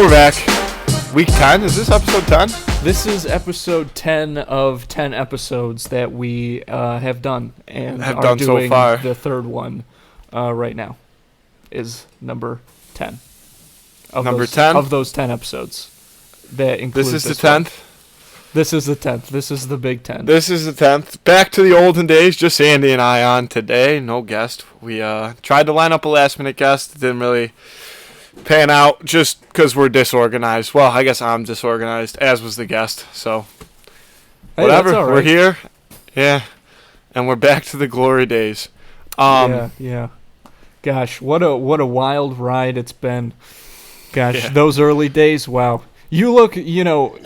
we're back. Week 10? Is this episode 10? This is episode 10 of 10 episodes that we have done and Have are done so doing far. the third one right now is number 10. Number 10? Of those 10 episodes. That includes This is the one. 10th? This is the 10th. This is the big 10. This is the 10th. Back to the olden days. Just Andy and I on today. No guest. We tried to line up a last-minute guest. It didn't really pan out just because we're disorganized. Well, I guess I'm disorganized, as was the guest. So, Hey, whatever. that's all right. We're here. Yeah. And we're back to the glory days. Yeah. Gosh, what a wild ride it's been. Gosh, Yeah. those early days, wow. You look,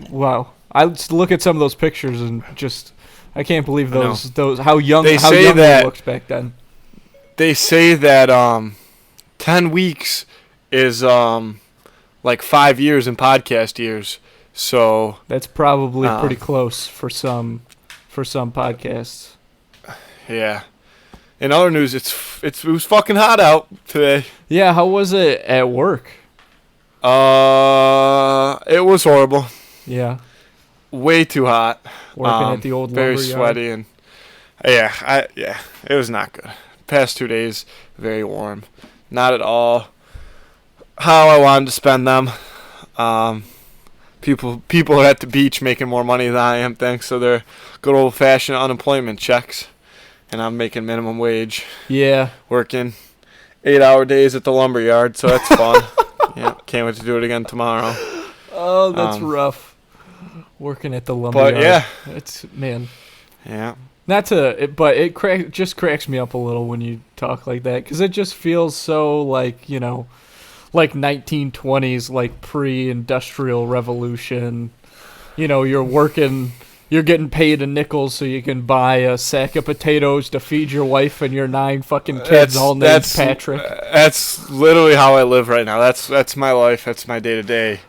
wow. I just look at some of those pictures and just, I can't believe those how young They how say young that- we looked back then. They say that 10 weeks is like 5 years in podcast years. So, That's probably pretty close for some podcasts. yeah. In other news, it was fucking hot out today. Yeah, how was it at work? It was horrible. Yeah, Way too hot. working at the old very lumberyard. sweaty and yeah, it was not good. Past 2 days, very warm. Not at all how I wanted to spend them. People are at the beach making more money than I am thanks to their good old fashioned unemployment checks, and I'm making minimum wage, Yeah, working 8-hour days at the lumberyard, so that's fun. Yeah, can't wait to do it again tomorrow. oh, that's rough. Working at the lumberyard. But yeah, It's, man. yeah. Not to, but it just cracks me up a little when you talk like that, because it just feels so like, like 1920s, like pre-industrial revolution. You're working, you're getting paid a nickel so you can buy a sack of potatoes to feed your wife and your 9 fucking kids, all named Patrick. That's literally how I live right now. That's my life. That's my day to day.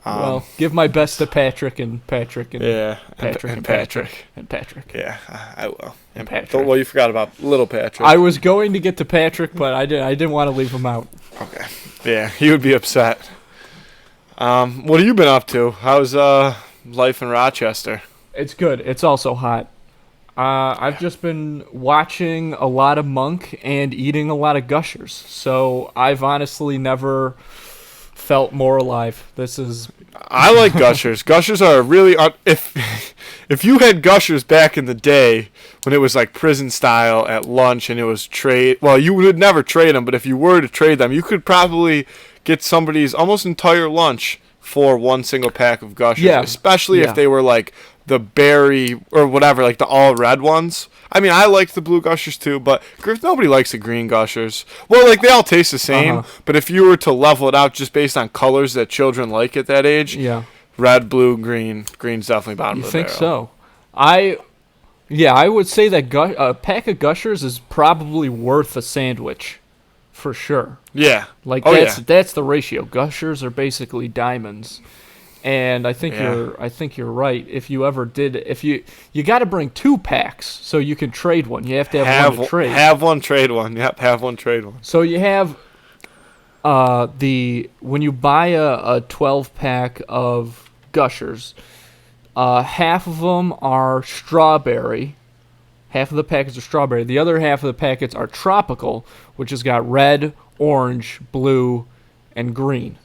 Well, give my best to Patrick and Patrick and Yeah, Patrick and Patrick and Patrick. Yeah, I will. And Patrick. Well, you forgot about little Patrick. I was going to get to Patrick, but I didn't want to leave him out. Okay. Yeah, he would be upset. What have you been up to? How's life in Rochester? It's good. It's also hot. I've just been watching a lot of Monk and eating a lot of Gushers. So I've honestly never felt more alive. I like Gushers. Gushers are really if you had Gushers back in the day when it was like prison style at lunch and it was trade. Well, you would never trade them, but if you were to trade them, you could probably get somebody's almost entire lunch for one single pack of Gushers. Yeah. Especially Yeah. if they were like the berry or whatever, like the all red ones. I mean, I like the blue Gushers too, but Griff, nobody likes the green Gushers. Well, like they all taste the same, but if you were to level it out just based on colors that children like at that age, Yeah. red, blue, green. Green's definitely bottom You of the think barrel. so? I would say that a pack of Gushers is probably worth a sandwich, for sure. Yeah. Like Oh, that's the ratio. Gushers are basically diamonds, and I think Yeah. you're right. If you ever did, you got to bring 2 packs so you can trade one. You have to have one to trade. Have one, trade one. Yep, have one, trade one. So you have when you buy a 12 pack of Gushers, half of them are strawberry. Half of the packets are strawberry. The other half of the packets are tropical, which has got red, orange, blue, and green.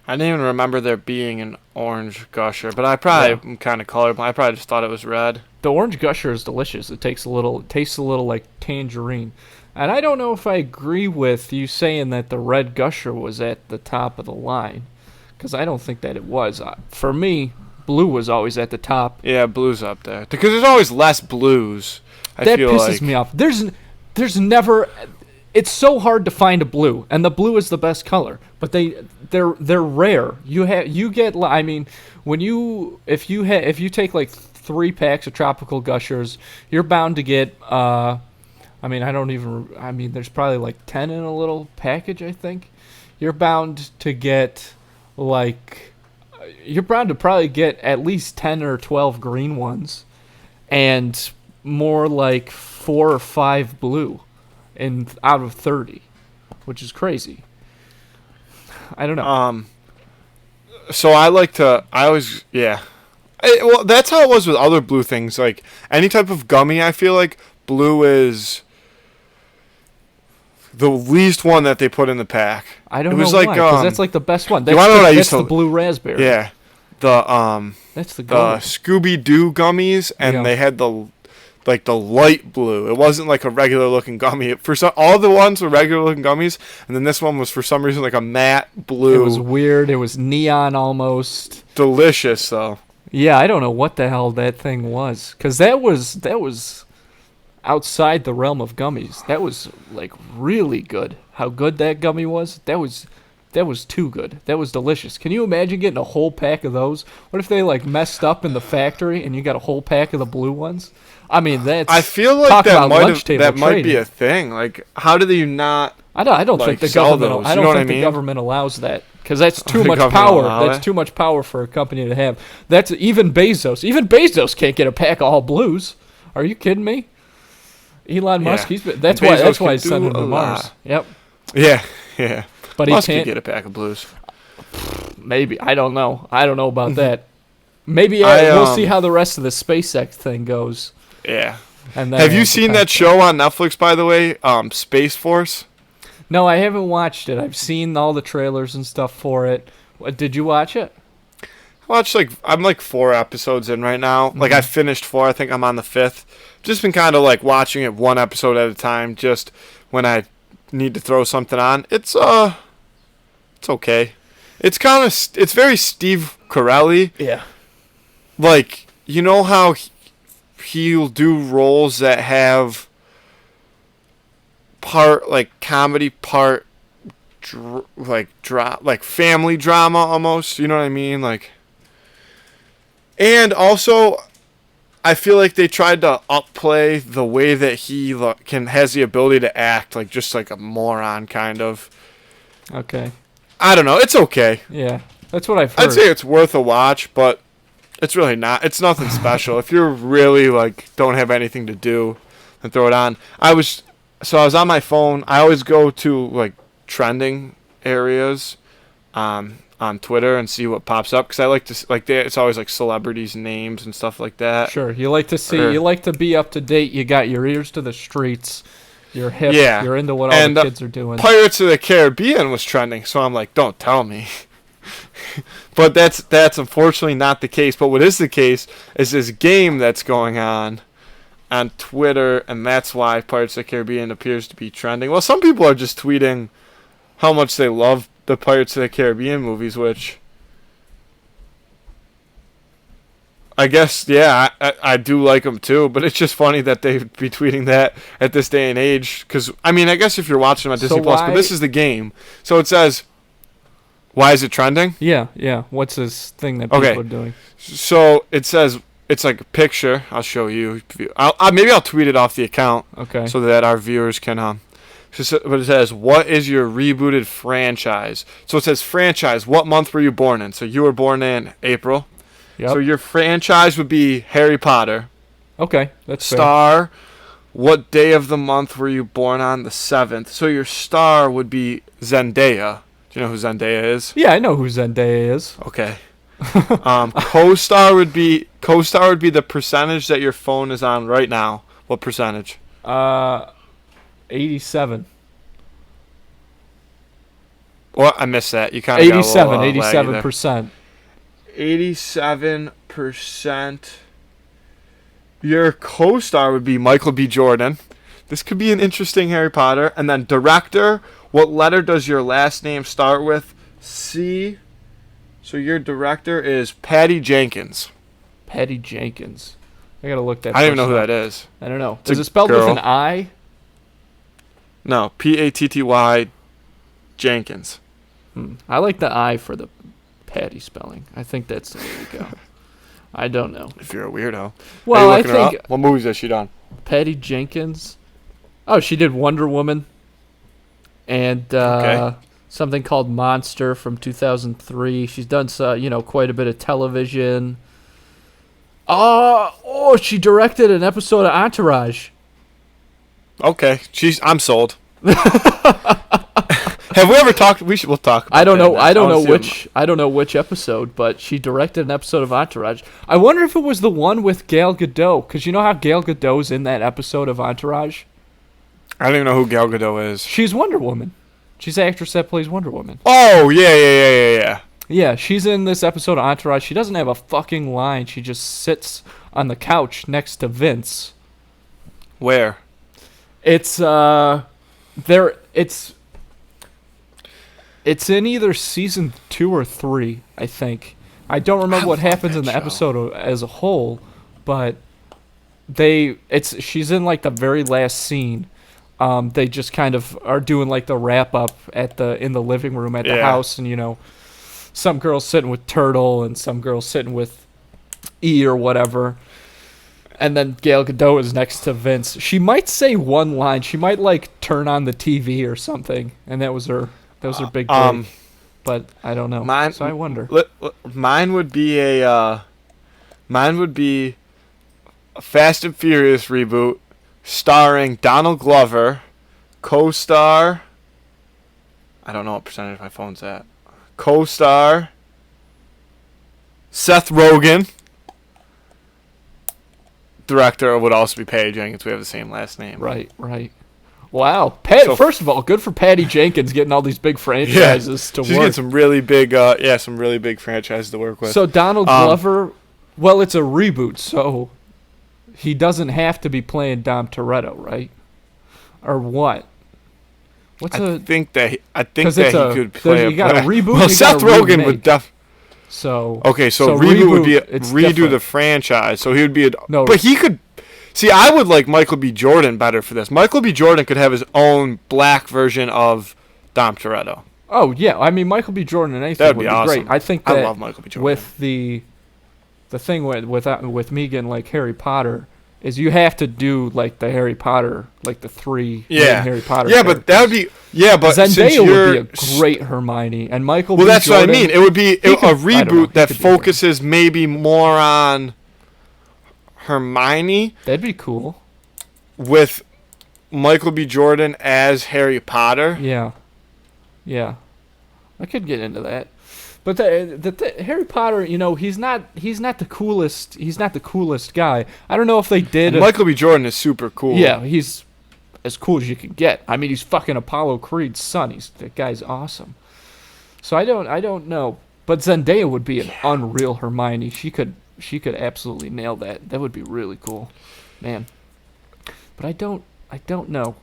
I didn't even remember there being an orange Gusher, but I probably am kind of colorblind. I probably just thought it was red. The orange Gusher is delicious. It tastes a little like tangerine. And I don't know if I agree with you saying that the red Gusher was at the top of the line, because I don't think that it was. For me, blue was always at the top. Yeah, blue's up there because there's always less blues. That pisses me off. There's never. It's so hard to find a blue, and the blue is the best color. But they're rare. You get. I mean, if you take like 3 packs of tropical Gushers, you're bound to get. There's probably like 10 in a little package. I think you're bound to get like. You're bound to probably get at least 10 or 12 green ones, and more like 4 or 5 blue, out of 30, which is crazy. I don't know. So I like to. I always. Yeah. Well, that's how it was with other blue things. Like any type of gummy, I feel like blue is the least one that they put in the pack. I don't It know was why, like, because that's like the best one. That's, wanna know what I used that's to- the blue raspberry. Yeah. The That's the the gummy. Scooby Doo gummies, and Yeah. they had the light blue. It wasn't like a regular looking gummy. For some, all the ones were regular looking gummies, and then this one was for some reason like a matte blue. It was weird. It was neon almost. Delicious though. Yeah, I don't know what the hell that thing was, because that was outside the realm of gummies. That was like really good. How good that gummy was? That was too good. That was delicious. Can you imagine getting a whole pack of those? What if they like messed up in the factory and you got a whole pack of the blue ones? I mean, that's. I feel like talk that about lunch might table that might be trading. a thing. Like, how do you not? I don't like, think the sell government. those, I you don't know what think I the mean? government allows that because that's too The much government power. allow That's it? too much power for a company to have. That's even Bezos. Even Bezos can't get a pack of all blues. Are you kidding me? Elon Musk. Yeah. That's And why. Bezos That's why can he's sending do him to a Mars. lot. Yep. Yeah. But Musk he could can't. get a pack of blues. Maybe I don't know. I don't know about that. Maybe we'll see how the rest of the SpaceX thing goes. Yeah. And then Have you we'll seen decide. that show on Netflix, by the way? Space Force. No, I haven't watched it. I've seen all the trailers and stuff for it. Did you watch it? I'm like 4 episodes in right now. Like Mm-hmm. I finished 4. I think I'm on the 5th. Just been kind of like watching it one episode at a time. Just when I need to throw something on. It's okay. It's kind of it's very Steve Carell. Yeah. Like, you know how he'll do roles that have part like comedy, part like family drama almost. You know what I mean? Like, and also, I feel like they tried to upplay the way that he has the ability to act like just like a moron kind of. Okay. I don't know. It's okay. Yeah. That's what I've heard. I'd say it's worth a watch, but it's really not. It's nothing special. If you're really like don't have anything to do, then throw it on. I was on my phone. I always go to like trending areas on Twitter and see what pops up because I like to it's always like celebrities' names and stuff like that. Sure. You like to see. You like to be up to date. You got your ears to the streets. You're hip. Yeah. You're into what all And, the kids are doing. Pirates of the Caribbean was trending, so I'm like, don't tell me. But that's unfortunately not the case. But what is the case is this game that's going on Twitter, and that's why Pirates of the Caribbean appears to be trending. Well, some people are just tweeting how much they love the Pirates of the Caribbean movies, which I guess, yeah, I do like them too, but it's just funny that they'd be tweeting that at this day and age. Because, I mean, I guess if you're watching them on Disney Plus, but this is the game. So it says, why is it trending? Yeah. What's this thing that people Okay. are doing? So it says, it's like a picture. I'll show you. Maybe I'll tweet it off the account Okay. so that our viewers can. But it says, what is your rebooted franchise? So it says franchise. What month were you born in? So you were born in April. Yep. So your franchise would be Harry Potter. Okay. That's fair. Star. What day of the month were you born on? The 7th. So your star would be Zendaya. Do you know who Zendaya is? Yeah, I know who Zendaya is. Okay. Co-star would be the percentage that your phone is on right now. What percentage? 87. Well, I missed that. You kind of 87%. 87%. Your co-star would be Michael B. Jordan. This could be an interesting Harry Potter. And then director, what letter does your last name start with? C. So your director is Patty Jenkins. Patty Jenkins. I gotta look that. I don't even know who person that up. is. I don't know. It's Is a it spelled with girl. an I? No, Patty Jenkins. I like the I for the Patty spelling. I think that's the way to go. I don't know. If you're a weirdo. Well, Are I you looking her think up? What movies has she done? Patty Jenkins. Oh, she did Wonder Woman. And Okay. something called Monster from 2003. She's done quite a bit of television. Oh, she directed an episode of Entourage. Okay, I'm sold. Have we ever talked? We'll talk. About I don't that know. next. I don't know wanna see which. I don't know which episode, but she directed an episode of Entourage. I wonder if it was the one with Gal Gadot, because you know how Gal Gadot's in that episode of Entourage. I don't even know who Gal Gadot is. She's Wonder Woman. She's the actress that plays Wonder Woman. Oh yeah. Yeah, she's in this episode of Entourage. She doesn't have a fucking line. She just sits on the couch next to Vince. Where? It's there. It's in either season 2 or 3, I think. I don't remember what happens in the episode as a whole, but she's in like the very last scene. They just kind of are doing like the wrap up in the living room at the house, and you know, some girl's sitting with Turtle and some girl's sitting with E or whatever. And then Gal Gadot is next to Vince. She might say one line. She might like turn on the TV or something, and that was her big break. But I don't know. So I wonder. Mine would be a Fast and Furious reboot starring Donald Glover, co-star. I don't know what percentage my phone's at. Co-star Seth Rogen. Director would also be Patty Jenkins. We have the same last name. Right. Wow. First of all, good for Patty Jenkins getting all these big franchises to work. She's getting some really big franchises to work with. So Donald Glover, well, it's a reboot, so he doesn't have to be playing Dom Toretto, right? Or what? I think that he could play. You got a reboot. Well, Seth Rogen would So reboot would be redo the franchise. So he would be but he could. See, I would like Michael B. Jordan better for this. Michael B. Jordan could have his own black version of Dom Toretto. Oh yeah, I mean Michael B. Jordan and anything would be awesome. Great. I think that I love Michael B. Jordan. With the thing with Megan, like Harry Potter, is you have to do like the Harry Potter, like the 3 main Harry Potter. Yeah, but that would be but Zendaya would be a great Hermione, and Michael. Well, B. that's Jordan, what I mean. It would be a reboot that focuses maybe more on Hermione. That'd be cool. With Michael B. Jordan as Harry Potter. Yeah, I could get into that. But the Harry Potter, you know, he's not the coolest. He's not the coolest guy. I don't know if they did. Michael B. Jordan is super cool. Yeah, he's as cool as you can get. I mean, he's fucking Apollo Creed's son. That guy's awesome. So I don't know. But Zendaya would be an unreal Hermione. She could absolutely nail that. That would be really cool, man. But I don't know.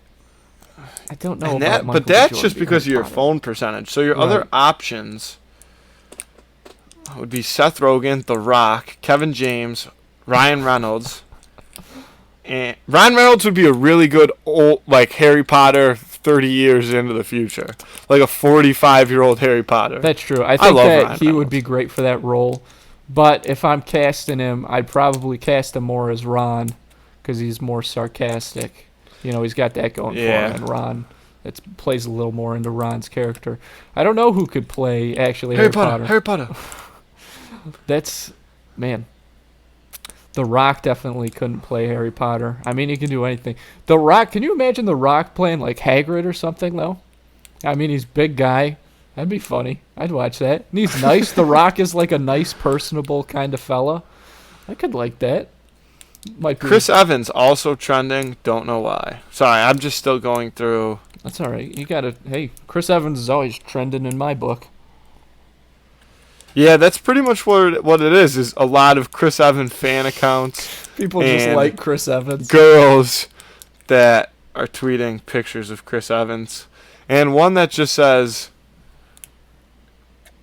I don't know about Michael But B. that's Jordan just because of your Potter. phone percentage. So your other options would be Seth Rogen, The Rock, Kevin James, Ryan Reynolds. And Ryan Reynolds would be a really good old, like Harry Potter 30 years into the future. Like a 45-year-old Harry Potter. That's true. I think love that Ryan he Reynolds. would be great for that role. But if I'm casting him, I'd probably cast him more as Ron because he's more sarcastic. You know, he's got that going for him. And Ron plays a little more into Ron's character. I don't know who could play actually Harry Potter. Harry Potter. That's, man. The Rock definitely couldn't play Harry Potter. I mean, he can do anything. The Rock, can you imagine The Rock playing like Hagrid or something, though? I mean, he's a big guy. That'd be funny. I'd watch that. And he's nice. The Rock is like a nice, personable kind of fella. I could like that. Might be. Chris Evans also trending. Don't know why. Sorry, I'm just still going through. That's all right. You gotta. Hey, Chris Evans is always trending in my book. Yeah, that's pretty much what it is a lot of Chris Evans fan accounts. People just like Chris Evans. Girls that are tweeting pictures of Chris Evans. And one that just says,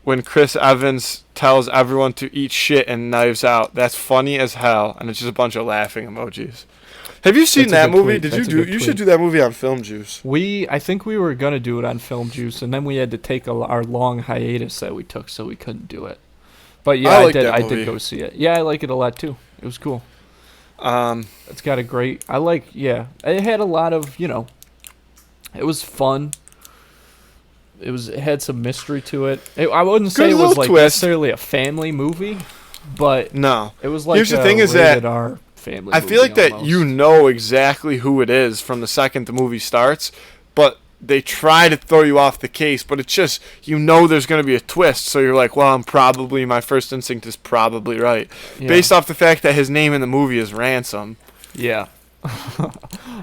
when Chris Evans tells everyone to eat shit and Knives Out, that's funny as hell. And it's just a bunch of laughing emojis. Have you seen that movie? You should do that movie on Film Juice. I think we were going to do it on Film Juice, and then we had to take our long hiatus that we took, so we couldn't do it. But yeah, I did go see it. Yeah, I like it a lot too. It was cool. It's got a great, it had a lot of, you know, it was fun. It had some mystery to it. I wouldn't say it was like necessarily a family movie, but no, it was like here's the thing is that our family I feel like movie that you know exactly who it is from the second the movie starts, but they try to throw you off the case, but it's just, there's going to be a twist, so you're like, well, my first instinct is probably right. Yeah. Based off the fact that his name in the movie is Ransom. Yeah.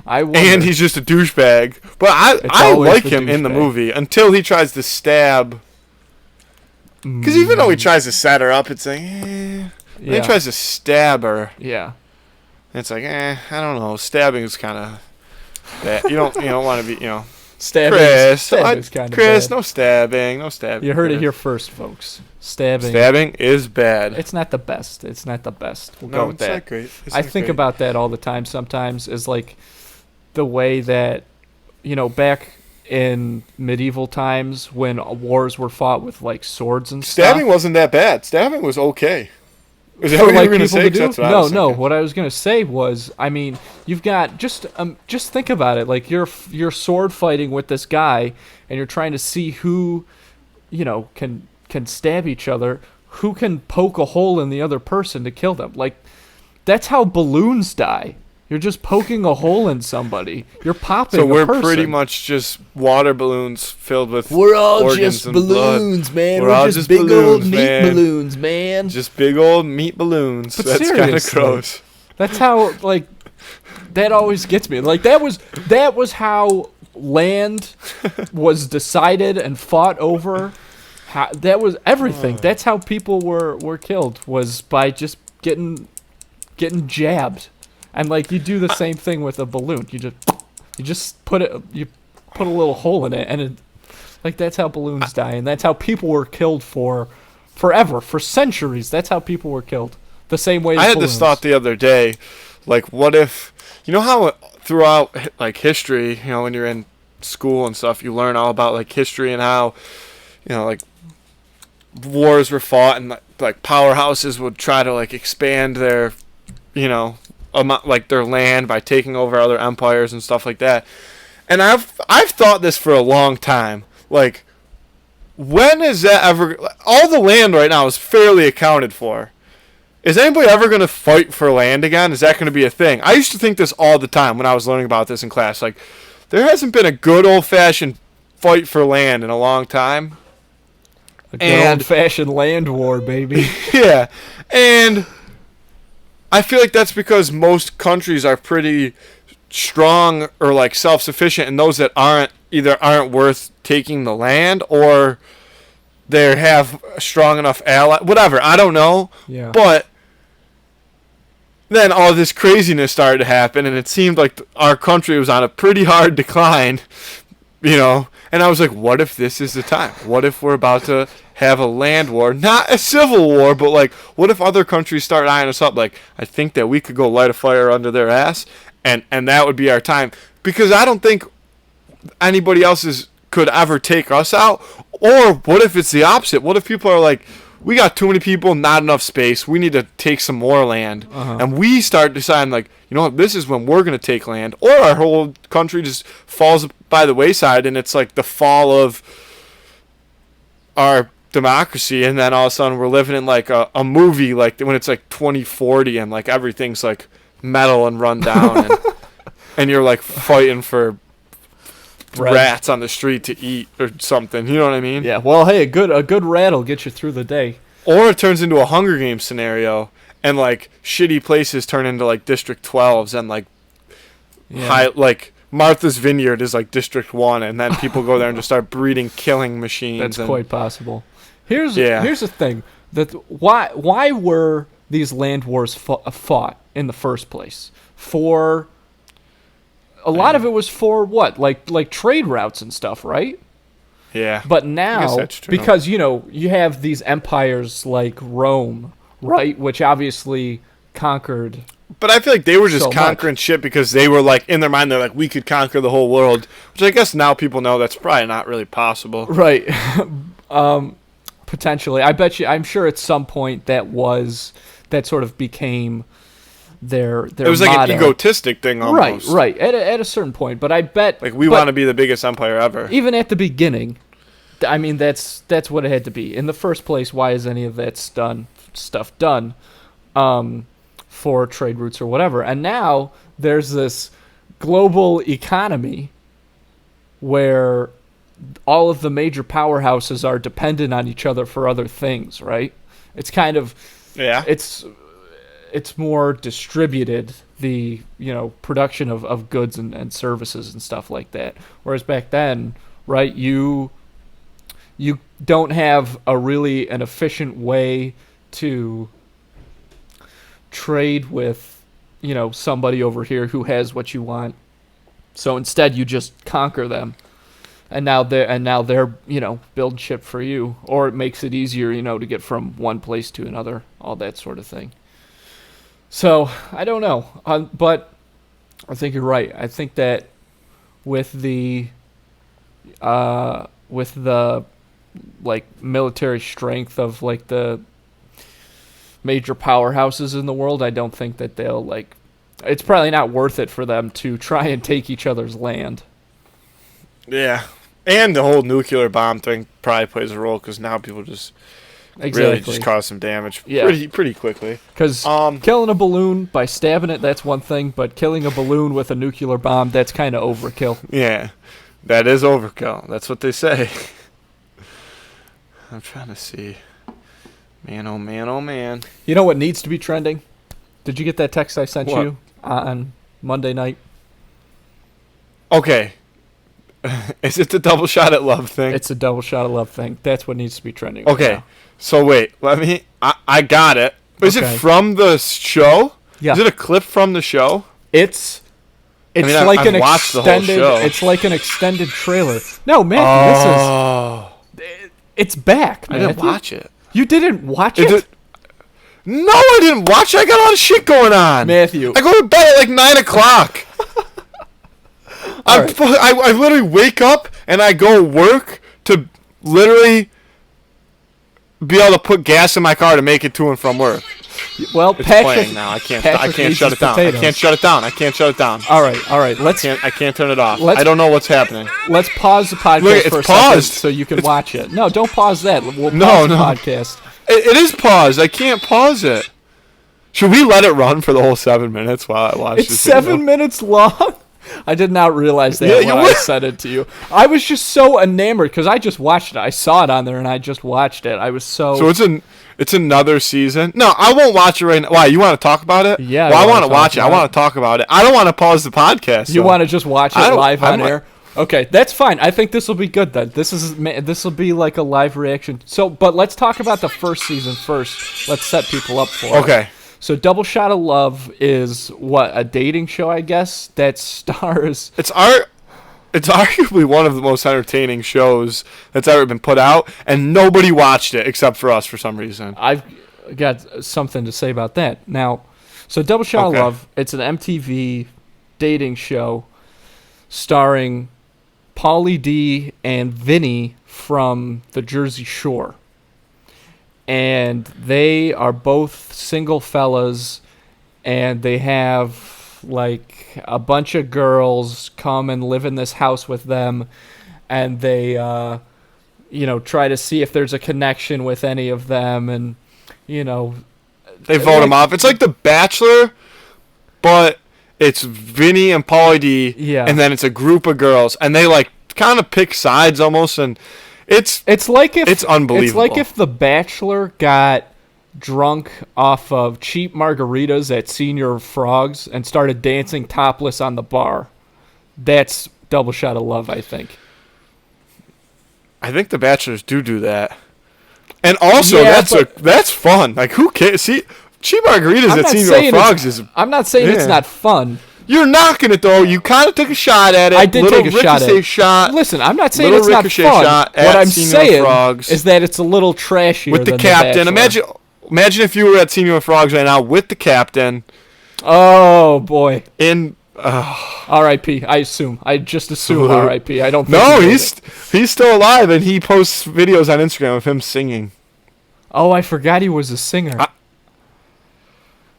I wonder. And he's just a douchebag. But I like him in the movie until he tries to stab. Because even though he tries to set her up, it's like, Then he tries to stab her. Yeah. And it's like, I don't know. Stabbing is kind of bad. You don't want to be, Stabbing's kind of Chris, bad. no stabbing. You heard Chris. it here first, folks. Stabbing. Stabbing is bad. It's not the best. We'll go with it's that. not great. I think about that all the time sometimes, is like the way that, back in medieval times when wars were fought with like swords and stabbing stuff. wasn't that bad. Stabbing was okay. Is that For, what you like, were going to people say? do? That's what I was No. thinking. What I was going to say was, you've got just think about it. Like you're sword fighting with this guy, and you're trying to see who, can stab each other, who can poke a hole in the other person to kill them. Like that's how balloons die. You're just poking a hole in somebody. You're popping. So we're a person. pretty much just water balloons filled with We're all organs just and balloons, blood. man. We're all just just big old balloons, meat man. balloons, man. Just big old meat balloons. But That's kind of seriously. gross. That's how that always gets me. Like that was how land was decided and fought over. That was everything. That's how people were killed, was by just getting jabbed. And like you do the same thing with a balloon. You just put a little hole in it, and that's how balloons die, and that's how people were killed forever, for centuries. That's how people were killed. The same way as I had balloons. this thought the other day, like, what if, how throughout like history, when you're in school and stuff, you learn all about like history and how, like wars were fought, and like powerhouses would try to like expand their, like their land by taking over other empires and stuff like that. And I've thought this for a long time. Like, when is that ever? All the land right now is fairly accounted for. Is anybody ever going to fight for land again? Is that going to be a thing? I used to think this all the time when I was learning about this in class. Like, there hasn't been a good old-fashioned fight for land in a long time. A good old-fashioned land war, baby. Yeah, and I feel like that's because most countries are pretty strong or like self-sufficient, and those that aren't worth taking the land, or they have a strong enough ally. Whatever, I don't know. Yeah. But then all this craziness started to happen, and it seemed like our country was on a pretty hard decline, And I was like, what if this is the time? What if we're about to have a land war? Not a civil war, but like, what if other countries start eyeing us up? Like, I think that we could go light a fire under their ass, and that would be our time. Because I don't think anybody else's could ever take us out. Or what if it's the opposite? What if people are like, we got too many people, not enough space, we need to take some more land. And we start deciding, like, this is when we're going to take land. Or our whole country just falls by the wayside, and it's like the fall of our democracy, and then all of a sudden we're living in like a movie, like when it's like 2040 and like everything's like metal and run down, and you're like fighting for rats on the street to eat or something. You know what I mean? Yeah. Well, hey, a good rat'll get you through the day. Or it turns into a Hunger Games scenario, and like shitty places turn into like District 12s, and like like Martha's Vineyard is like District 1, and then people go there and just start breeding killing machines. That's quite possible. Here's the thing, that why were these land wars fought in the first place? For a lot of it was for what? Like trade routes and stuff, right? Yeah. But I now, guess that's true. because, you have these empires like Rome, right? Which obviously conquered. But I feel like they were just So conquering shit because they were like, in their mind, they're like, we could conquer the whole world. Which I guess now people know that's probably not really possible. Right. Potentially. I'm sure at some point that sort of became their It was like motto. an egotistic thing almost. Right. At a certain point. But I bet. Like, we want to be the biggest empire ever. Even at the beginning, that's what it had to be. In the first place, why is any of that stuff done for trade routes or whatever? And now there's this global economy where all of the major powerhouses are dependent on each other for other things, right? It's kind of Yeah. it's more distributed, the production of goods and services and stuff like that. Whereas back then, right, you don't have an efficient way to trade with somebody over here who has what you want. So instead you just conquer them. And now they're build ship for you, or it makes it easier to get from one place to another, all that sort of thing. So I don't know, but I think you're right. I think that with the like military strength of like the major powerhouses in the world, I don't think that they'll like. It's probably not worth it for them to try and take each other's land. Yeah. And the whole nuclear bomb thing probably plays a role because now people just really just cause some damage pretty quickly. Because killing a balloon by stabbing it, that's one thing, but killing a balloon with a nuclear bomb, that's kind of overkill. Yeah, that is overkill. That's what they say. I'm trying to see. Man, oh man, oh man. You know what needs to be trending? Did you get that text I sent you on Monday night? Okay. Is it the double shot at love thing? It's a double shot of love thing. That's what needs to be trending. Okay. Right now. So wait, I got it. Is it from the show? Yeah. Is it a clip from the show? It's I've an watched the whole extended. show. It's like an extended trailer. No, Matthew, it's back, I Matthew. didn't watch it. You didn't watch it? No, I didn't watch it. I got a lot of shit going on. Matthew. I go to bed at like 9 o'clock. I literally wake up and I go work to literally be able to put gas in my car to make it to and from work. Well, It's Patrick, playing now. I can't Patrick shut it down. potatoes. I can't shut it down. All right. I can't turn it off. I don't know what's happening. Let's pause the podcast Look, for a it's paused. second so you can watch it. No, don't pause that. We'll pause No. the podcast. It is paused. I can't pause it. Should we let it run for the whole 7 minutes while I watch It's this 7 minutes long? I did not realize that when I said it to you. I was just so enamored because I just watched it. I saw it on there and I just watched it. I was so... So it's another season? No, I won't watch it right now. Why, you want to talk about it? Yeah. Well, I want to watch it. I want to talk about it. I don't want to pause the podcast. You want to just watch it live on I'm air? Okay, that's fine. I think this will be good then. This will be like a live reaction. So, but let's talk about the first season first. Let's set people up for it. Okay. So, Double Shot of Love is a dating show, I guess, that stars... It's arguably one of the most entertaining shows that's ever been put out, and nobody watched it except for us for some reason. I've got something to say about that. Now, so Double Shot of Love, it's an MTV dating show starring Pauly D and Vinny from the Jersey Shore. And they are both single fellas, and they have like a bunch of girls come and live in this house with them, and they try to see if there's a connection with any of them, and they vote them off. It's like The Bachelor, but it's Vinny and Pauly D, and then it's a group of girls, and they like kind of pick sides almost, and it's unbelievable. It's like if The Bachelor got drunk off of cheap margaritas at Senior Frogs and started dancing topless on the bar. That's Double Shot of Love, I think. I think The Bachelors do that. And also, that's fun. Like, who cares? See, cheap margaritas at Senior Frogs is... I'm not saying it's not fun. You're knocking it, though. You kind of took a shot at it. I did take a shot at it. Listen, I'm not saying it's not fun. What I'm saying is that it's a little trashier with the captain. Imagine if you were at Senior Frogs right now with the captain. Oh, boy. In... R.I.P. I assume. I just assume R.I.P. I don't think No, he's still alive, and he posts videos on Instagram of him singing. Oh, I forgot he was a singer.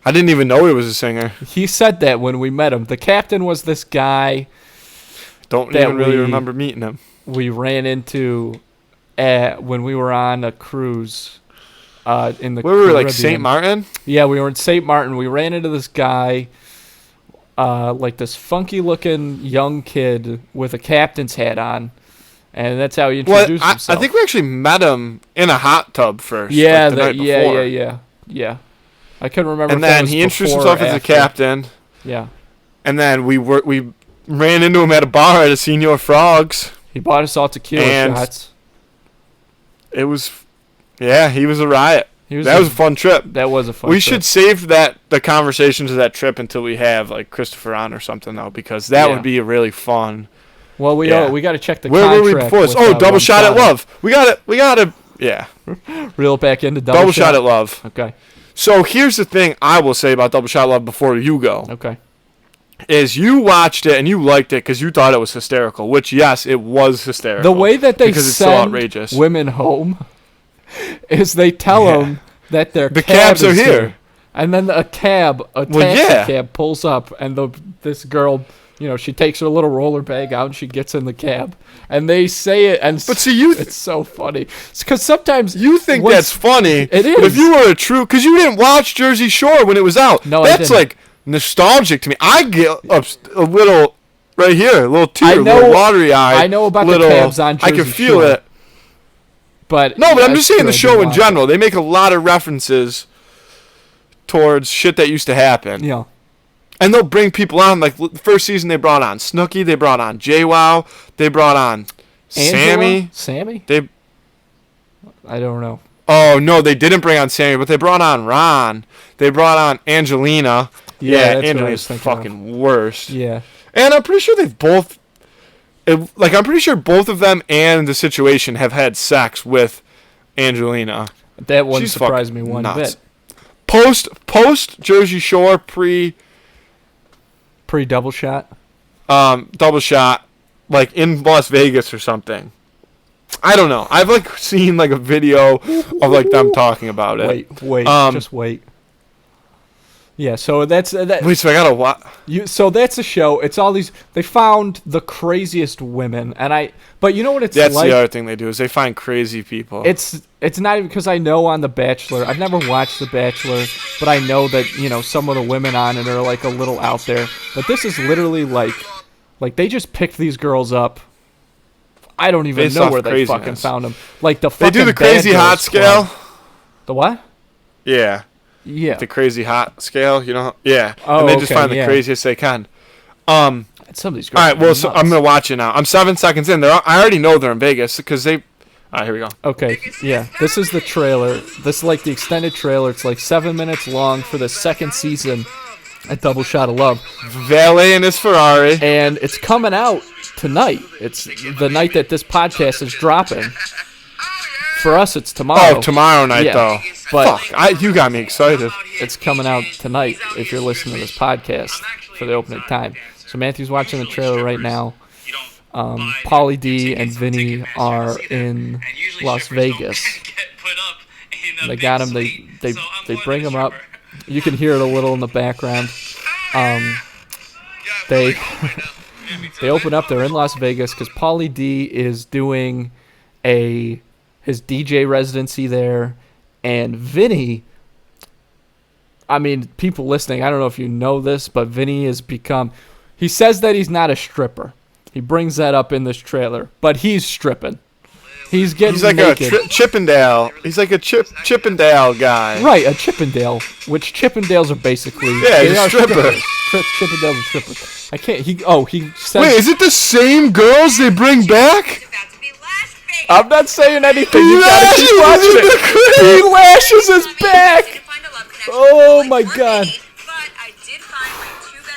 I didn't even know he was a singer. He said that when we met him. The captain was this guy. Don't even really remember meeting him. We ran into when we were on a cruise in the Where we were, like St. Martin? Yeah, we were in St. Martin. We ran into this guy like this funky looking young kid with a captain's hat on, and that's how he introduced himself. I think we actually met him in a hot tub first. Yeah, like the night before. yeah. I couldn't remember. And if that then was he introduced before or himself as a after. captain. Yeah, And then we ran into him at a bar at a Senior Frogs. he bought us all tequila And shots. It was, yeah, he was a riot. That was a fun trip. That was a fun. We trip. should save the conversations of that trip until we have like Christopher on or something though, because that would be a really fun. Well, we Yeah. we got to check the Where contract. were we before this? with, Oh, Double One Shot at Shot. Love. We got to. Yeah, Reel back into Double Shot at Love. Okay. So here's the thing I will say about Double Shot at Love before you go. Okay. Is you watched it and you liked it because you thought it was hysterical, which yes, it was hysterical. The way that they because it's so send outrageous. women home is they tell them that their The cab cabs are is here. and then a taxi cab pulls up, and this girl, she takes her little roller bag out and she gets in the cab, and they say it, and But see, it's so funny because sometimes you think that's funny. It is. But if you were because you didn't watch Jersey Shore when it was out. No, I that's didn't. like nostalgic to me. I get a little right here, a little tear, I a know- little watery eye. I know about the little, cabs on I can Jersey feel Shore. it. But No, but I'm that's just saying true, the I show did in watch general. They make a lot of references towards shit that used to happen. it. Yeah. And they'll bring people on. Like the first season, they brought on Snooki. They brought on JWoww. They brought on Angela? Sammy. Sammy? They. I don't know. Oh no, they didn't bring on Sammy, but they brought on Ron. They brought on Angelina. Yeah, that's what I Angelina's was thinking of. fucking worst. Yeah. And I'm pretty sure they've both. I'm pretty sure both of them and the situation have had sex with Angelina. That wouldn't She's surprise me fucking one nuts. bit. Post Jersey Shore, pre Double Shot. Double Shot, like in Las Vegas or something. I don't know. I've like seen like a video of like them talking about it. Wait, just wait. Yeah, so that's that. Wait, so I gotta watch. So that's a show. It's all these. They found the craziest women, but you know what it's That's like. the other thing they do is they find crazy people. It's not even because I know on The Bachelor. I've never watched The Bachelor, but I know that some of the women on it are like a little out there. But this is literally like they just picked these girls up. I don't even Based know off where they craziness. fucking found them. Like the they fucking do the Bad crazy Girls hot Club. scale. The what? Yeah, Yeah. the crazy hot scale. You know. Yeah, Oh, and they just okay, find the yeah. craziest they can. And some of these girls. All right, are well, so nuts. I'm gonna watch it now. I'm 7 seconds in. I already know they're in Vegas because they. All right, here we go. Okay, yeah. This is the trailer. This is like the extended trailer. It's like 7 minutes long for the second season at Double Shot of Love. Valet in his Ferrari. And it's coming out tonight. It's the night that this podcast is dropping. For us, it's tomorrow. Oh, tomorrow night Yeah, though. but- Fuck, you got me excited. It's coming out tonight if you're listening to this podcast for the opening time. So Matthew's watching the trailer right now. Pauly D and Vinny are in Las Vegas. They got him. They bring him up. You can hear it a little in the background. They they open up. They're in Las Vegas because Pauly D is doing his DJ residency there, and Vinny. I mean, people listening, I don't know if you know this, but Vinny has become. He says that he's not a stripper. He brings that up in this trailer, but he's stripping. He's getting He's like naked. a Chippendale. He's like a Chippendale guy. Right, a Chippendale, which Chippendales are basically Yeah, they he's a are stripper. strippers. Chippendales are strippers. I can't. He says. Wait, is it the same girls they bring back? I'm not saying anything. He You gotta keep lashes watching in the it. crib. He lashes his back. Oh my god.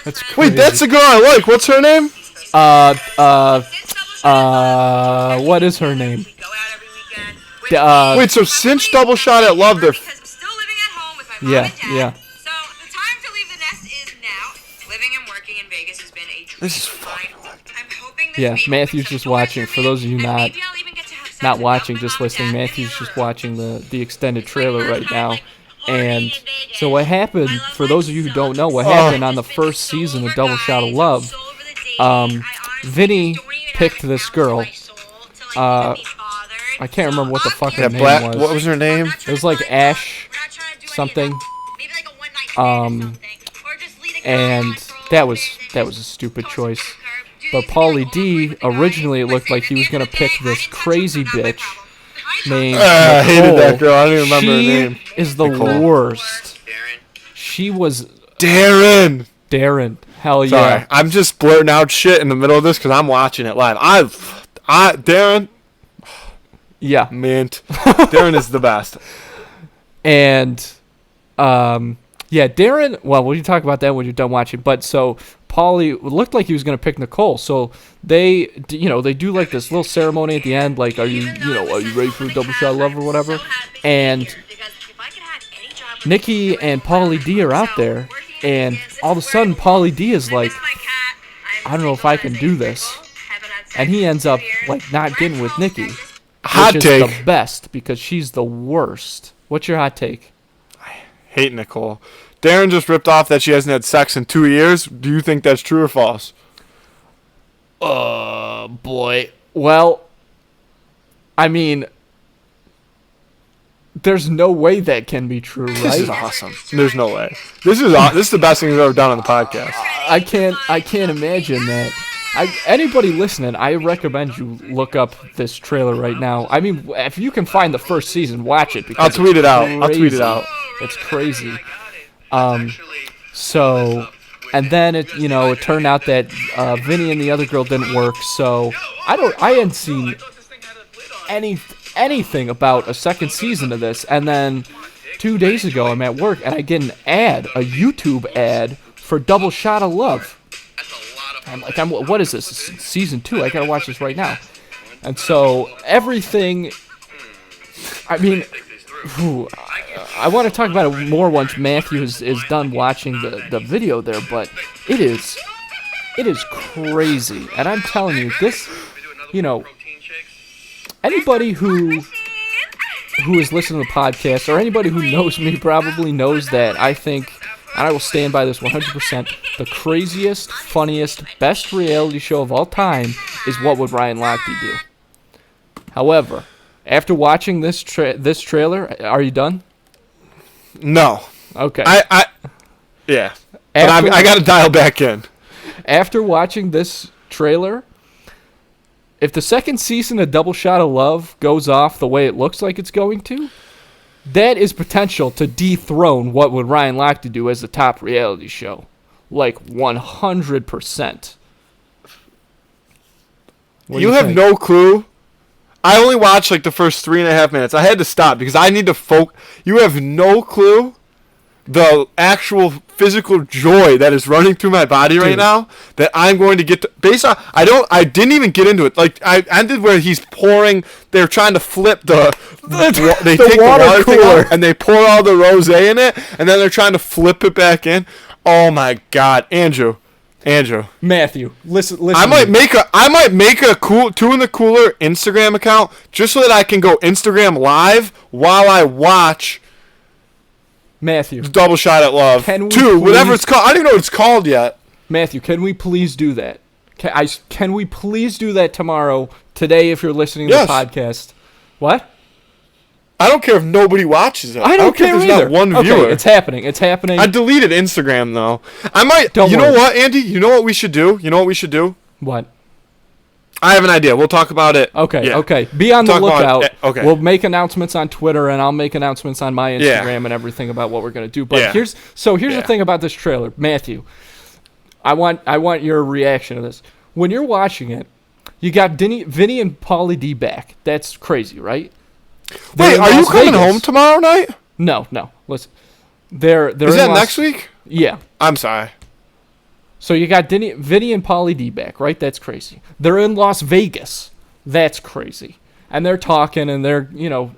That's Wait, that's the girl I like. What's her name? What is her name? Wait, so since Double Shot at Love, they're Yeah. So the time to leave the nest is now. Living and working in Vegas has been a This is fucking I'm hoping this Yeah, baby Matthew's becomes just a boy watching. for For me, those of you and not maybe I'll even get to have sex not without watching, my just mom and listening, dad Matthew's any just other watching the extended trailer Like, right now. like, And horny so what happened, for those of you who don't know, what happened on the first season of Double Shot of Love, Vinny picked this girl. I can't remember what the fuck her Yeah, name Black. was. What was her name? It was like Ash something. And that was a stupid choice. But Pauly D, originally it looked like he was going to pick this crazy bitch named I hated Nicole. that girl. I don't even remember her name. She is the Nicole. worst. She was Darren. Darren. Hell yeah. Sorry, I'm just blurting out shit in the middle of this because I'm watching it live. Darren, Yeah. mint. Darren is the best. And, yeah, Darren, well, we'll talk about that when you're done watching. But so Pauly looked like he was going to pick Nicole. So they do like this little ceremony at the end. Like, are you ready for a double shot of love or whatever? And Nikki and Pauly D are out there. And all of a sudden, Pauly D is like, I don't know if I can do this. And he ends up, like, not getting with Nikki. Hot which take. is the best because she's the worst. What's your hot take? Hate Nicole. Darren just ripped off that she hasn't had sex in 2 years. Do you think that's true or false? Boy. Well, I mean, there's no way that can be true, This right? is awesome. There's no way. This is the best thing we've ever done on the podcast. I can't imagine that. Anybody listening, I recommend you look up this trailer right now. I mean, if you can find the first season, watch it. Because I'll tweet it out. I'll tweet it crazy. out. It's crazy. So, and then it turned out that Vinny and the other girl didn't work. So I hadn't seen anything about a second season of this. And then 2 days ago, I'm at work and I get an ad, a YouTube ad for Double Shot of Love. I'm like, what is this? Season 2. I gotta watch this right now. And so everything. I mean, I want to talk about it more once Matthew is done watching the video there, but it is crazy. And I'm telling you, this, anybody who is listening to the podcast or anybody who knows me probably knows that I think, and I will stand by this 100%, the craziest, funniest, best reality show of all time is What Would Ryan Lochte Do? However, after watching this trailer, are you done? No. Okay. Yeah. But I got to dial back in. After watching this trailer, if the second season of Double Shot of Love goes off the way it looks like it's going to, that is potential to dethrone What Would Ryan Lochte Do as the top reality show. Like 100%. You have no clue. I only watched like the first 3.5 minutes. I had to stop because I need to focus. You have no clue the actual physical joy that is running through my body right now that I'm going to get to, based on I didn't even get into it. Like I ended where he's pouring, they're trying to flip they take the water cooler and they pour all the rosé in it and then they're trying to flip it back in. Oh my god, Andrew, Matthew, listen. I might make a cool Two in the Cooler Instagram account just so that I can go Instagram live while I watch Matthew, Double Shot at Love. Whatever it's called. I don't even know what it's called yet. Matthew, can we please do that? Can we please do that tomorrow, today, if you're listening to the podcast? What? I don't care if nobody watches it. I don't care if there's either. not one Okay, viewer. it's happening. I deleted Instagram though. I might. Don't know worry. what, Andy? You know what we should do? What? I have an idea. We'll talk about it. Okay, Yeah. okay. Be on the Talk about lookout. it. Okay. We'll make announcements on Twitter, and I'll make announcements on my Instagram and everything about what we're going to do. But Yeah. here's the thing about this trailer. Matthew, I want your reaction to this. When you're watching it, you got Vinny and Pauly D back. That's crazy, right? They're Wait, in are you Las coming Vegas. home tomorrow night? No. Listen. They're Is in that next week? Yeah. I'm sorry. So you got Vinny and Pauly D back, right? That's crazy. They're in Las Vegas. That's crazy. And they're talking and they're,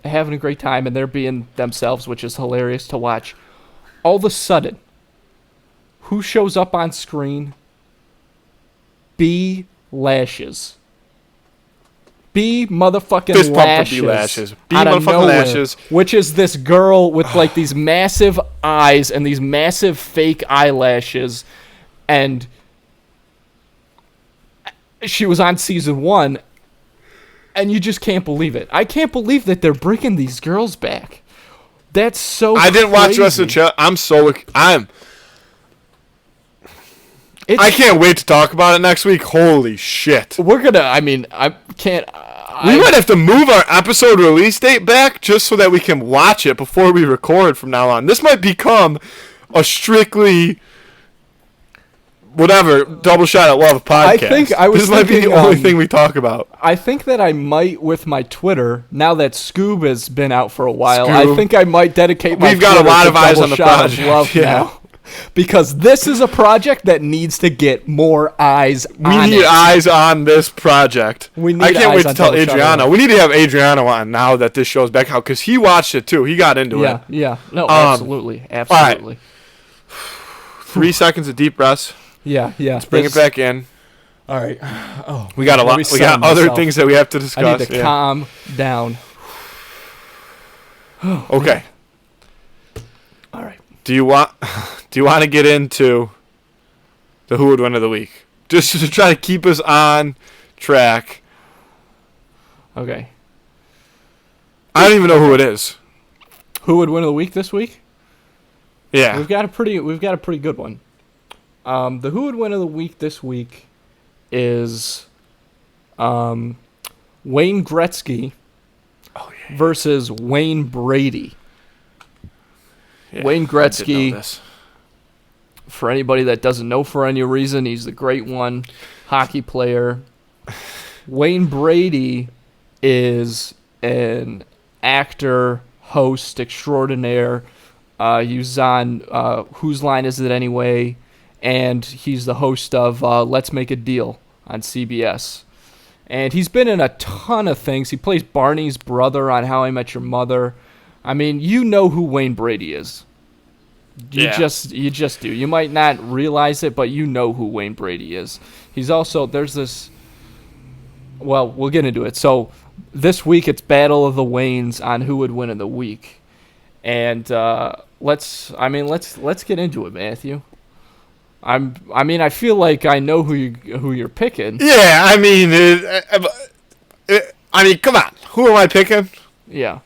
having a great time and they're being themselves, which is hilarious to watch. All of a sudden, who shows up on screen? B. Lashes. B motherfucking Fist pump for Lashes. B Lashes. B out of motherfucking nowhere, Lashes. Which is this girl with like these massive eyes and these massive fake eyelashes. And she was on season 1. And you just can't believe it. I can't believe that they're bringing these girls back. That's so I didn't watch the rest of crazy. the show. I can't wait to talk about it next week. Holy shit. We're gonna. I mean, I can't. We might have to move our episode release date back just so that we can watch it before we record from now on. This might become a strictly whatever double shot at love podcast. I think I was This might be the thinking, only thing we talk about. I think that I might, with my Twitter, now that Scoob has been out for a while, Scoob. I think I might dedicate my We've got a Twitter lot to of eyes Double on the Shot of project, Love yeah. now. Because this is a project that needs to get more eyes We on need it. eyes on this project. We need I can't eyes wait to on tell Double Shot of Adriano. Love. We need to have Adriano on now that this show's back out because he watched it too. He got into it. Yeah. No, absolutely. Absolutely. 3 seconds of deep breaths. Yeah. Let's bring it back in. All right. Oh, We got a let lot. me We got settle other myself. things that we have to I discuss. need to yeah. calm down. Okay. All right. Do you want to get into the who would win of the week? Just to try to keep us on track. Okay. I don't even know who it is. Who would win of the week this week? Yeah. We've got a pretty good one. The who would win of the week this week is Wayne Gretzky versus Wayne Brady. Yeah, Wayne I did Gretzky, know this. for anybody that doesn't know for any reason, he's the great one, hockey player. Wayne Brady is an actor, host extraordinaire. He was on Whose Line Is It Anyway? And he's the host of Let's Make a Deal on CBS. And he's been in a ton of things. He plays Barney's brother on How I Met Your Mother. I mean, you know who Wayne Brady is. You Yeah. just do. You might not realize it, but you know who Wayne Brady is. He's also, there's this, well, we'll get into it. So this week it's Battle of the Waynes on who would win in the week. And let's get into it, Matthew. I feel like I know who you're picking. Yeah, I mean, come on. Who am I picking? Yeah.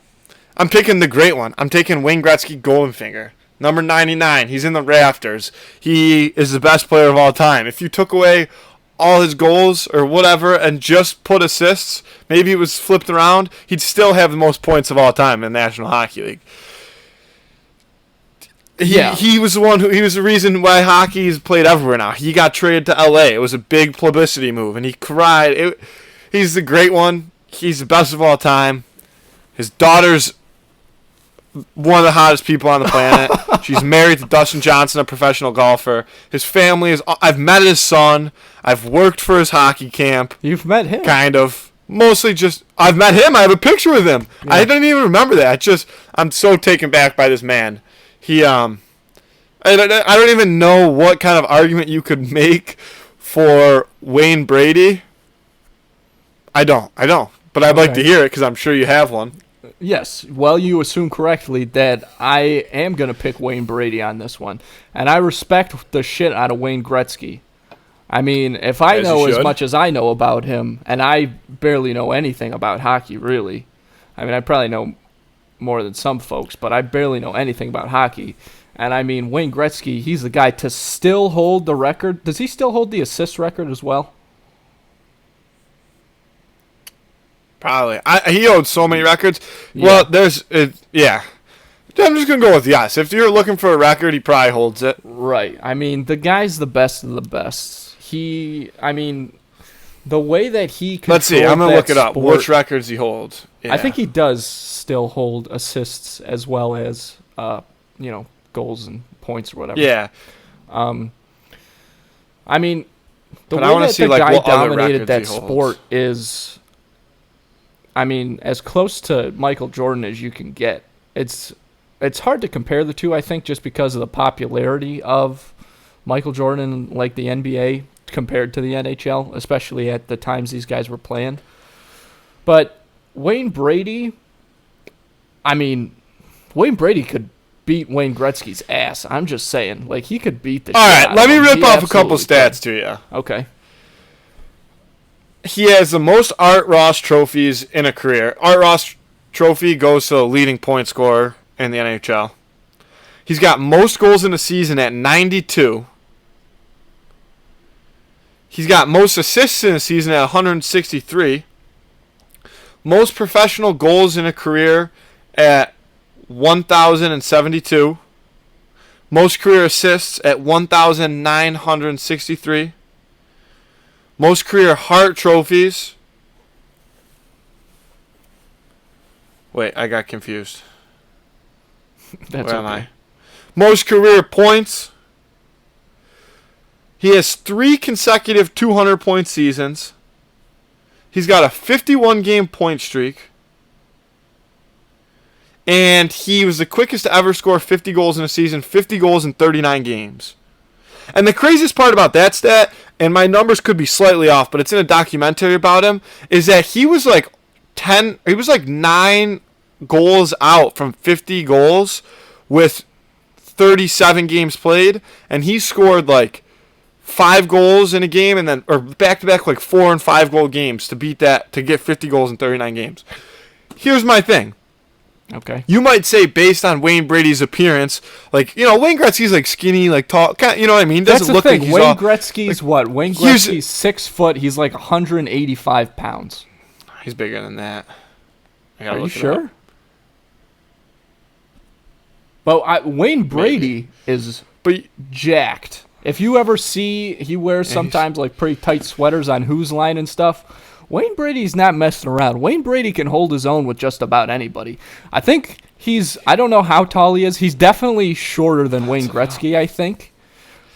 I'm picking the great one. I'm taking Wayne Gretzky Goldenfinger. Number 99. He's in the rafters. He is the best player of all time. If you took away all his goals or whatever and just put assists, maybe it was flipped around, he'd still have the most points of all time in the National Hockey League. He was the reason why hockey is played everywhere now. He got traded to LA. It was a big publicity move, and he cried. He's the great one. He's the best of all time. His daughter's one of the hottest people on the planet. She's married to Dustin Johnson, a professional golfer. His family is. I've met his son. I've worked for his hockey camp. You've met him. Kind of. Mostly just. I've met him. I have a picture with him. Yeah. I didn't even remember that. I'm so taken back by this man. I don't even know what kind of argument you could make for Wayne Brady. I don't. But I'd like to hear it because I'm sure you have one. Yes. Well, you assume correctly that I am going to pick Wayne Brady on this one. And I respect the shit out of Wayne Gretzky. I mean, if I As know you as should. much as I know about him, and I barely know anything about hockey, really. I mean, I probably know more than some folks, but I barely know anything about hockey. And I mean, Wayne Gretzky, he's the guy to still hold the record. Does he still hold the assist record as well? Probably. He owed so many records. Yeah. Well, yeah. I'm just going to go with yes. If you're looking for a record, he probably holds it. Right. I mean, the guy's the best of the best. The way that he controlled Let's see. I'm going to look it up. sport- Which records he holds. Yeah. I think he does still hold assists as well as, goals and points or whatever. Yeah. I mean, the But I way wanna that see, the like, guy what other dominated records that he holds. sport is, I mean, as close to Michael Jordan as you can get. It's hard to compare the two, I think, just because of the popularity of Michael Jordan, like the NBA, compared to the NHL, especially at the times these guys were playing. But Wayne Brady, Wayne Brady could beat Wayne Gretzky's ass. I'm just saying. Like, he could beat the All shit right. out Let of me him. rip He off a couple absolutely stats to you. could. Okay. He has the most Art Ross trophies in a career. Art Ross trophy goes to the leading point scorer in the NHL. He's got most goals in a season at 92. He's got most assists in a season at 163. Most professional goals in a career at 1,072. Most career assists at 1,963. Most career Hart trophies. Wait, I got confused. That's Where am okay. I? Most career points. He has 3 consecutive 200-point seasons. He's got a 51-game point streak. And he was the quickest to ever score 50 goals in a season, 50 goals in 39 games. And the craziest part about that stat, and my numbers could be slightly off, but it's in a documentary about him, is that he was like 9 goals out from 50 goals with 37 games played, and he scored like 5 goals in a game, and then or back-to-back like 4 and 5 goal games to beat that, to get 50 goals in 39 games. Here's my thing. Okay. You might say, based on Wayne Brady's appearance, like, you know, Wayne Gretzky's like skinny, like tall, you know what I mean? That's Doesn't the look thing. like he's Wayne all. Gretzky's what? Wayne here's- Gretzky's 6 foot. He's like 185 pounds. He's bigger than that. I gotta Are you look it sure? up. But Wayne Brady is But jacked. If you ever see, he wears sometimes like pretty tight sweaters on Who's Line and stuff. Wayne Brady's not messing around. Wayne Brady can hold his own with just about anybody. I think I don't know how tall he is. He's definitely shorter than Wayne Gretzky, I think.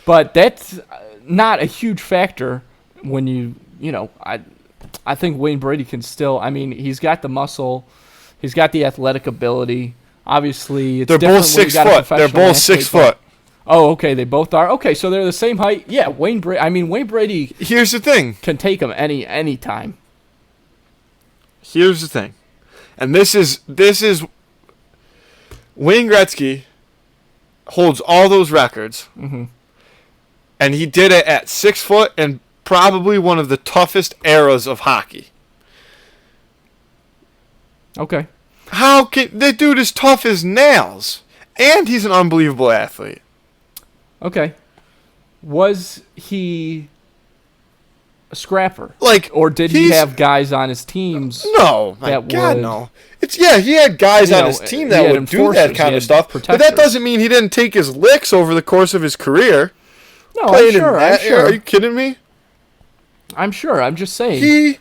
But that's not a huge factor when you know, I think Wayne Brady can still, I mean, he's got the muscle. He's got the athletic ability. Obviously, it's they're different both when you 6 got a foot. They're professional both 6 athlete, but- foot. Oh, okay, they both are. Okay, so they're the same height. Yeah, Wayne Brady Here's the thing. can take him any time. Here's the thing. And this is Wayne Gretzky holds all those records. Mm-hmm. And he did it at 6 foot and probably one of the toughest eras of hockey. Okay. How can that dude is tough as nails, and he's an unbelievable athlete. Okay. Was he a scrapper? Like, Or did he he's- have guys on his teams? No, my that God, would- no. He had guys You on know, his team he that had would do that enforcers, kind he of had stuff. But that protectors. doesn't mean he didn't take his licks over the course of his career. No, I'm Playing sure. in that era. Are you kidding me? I'm sure. I'm just saying. He,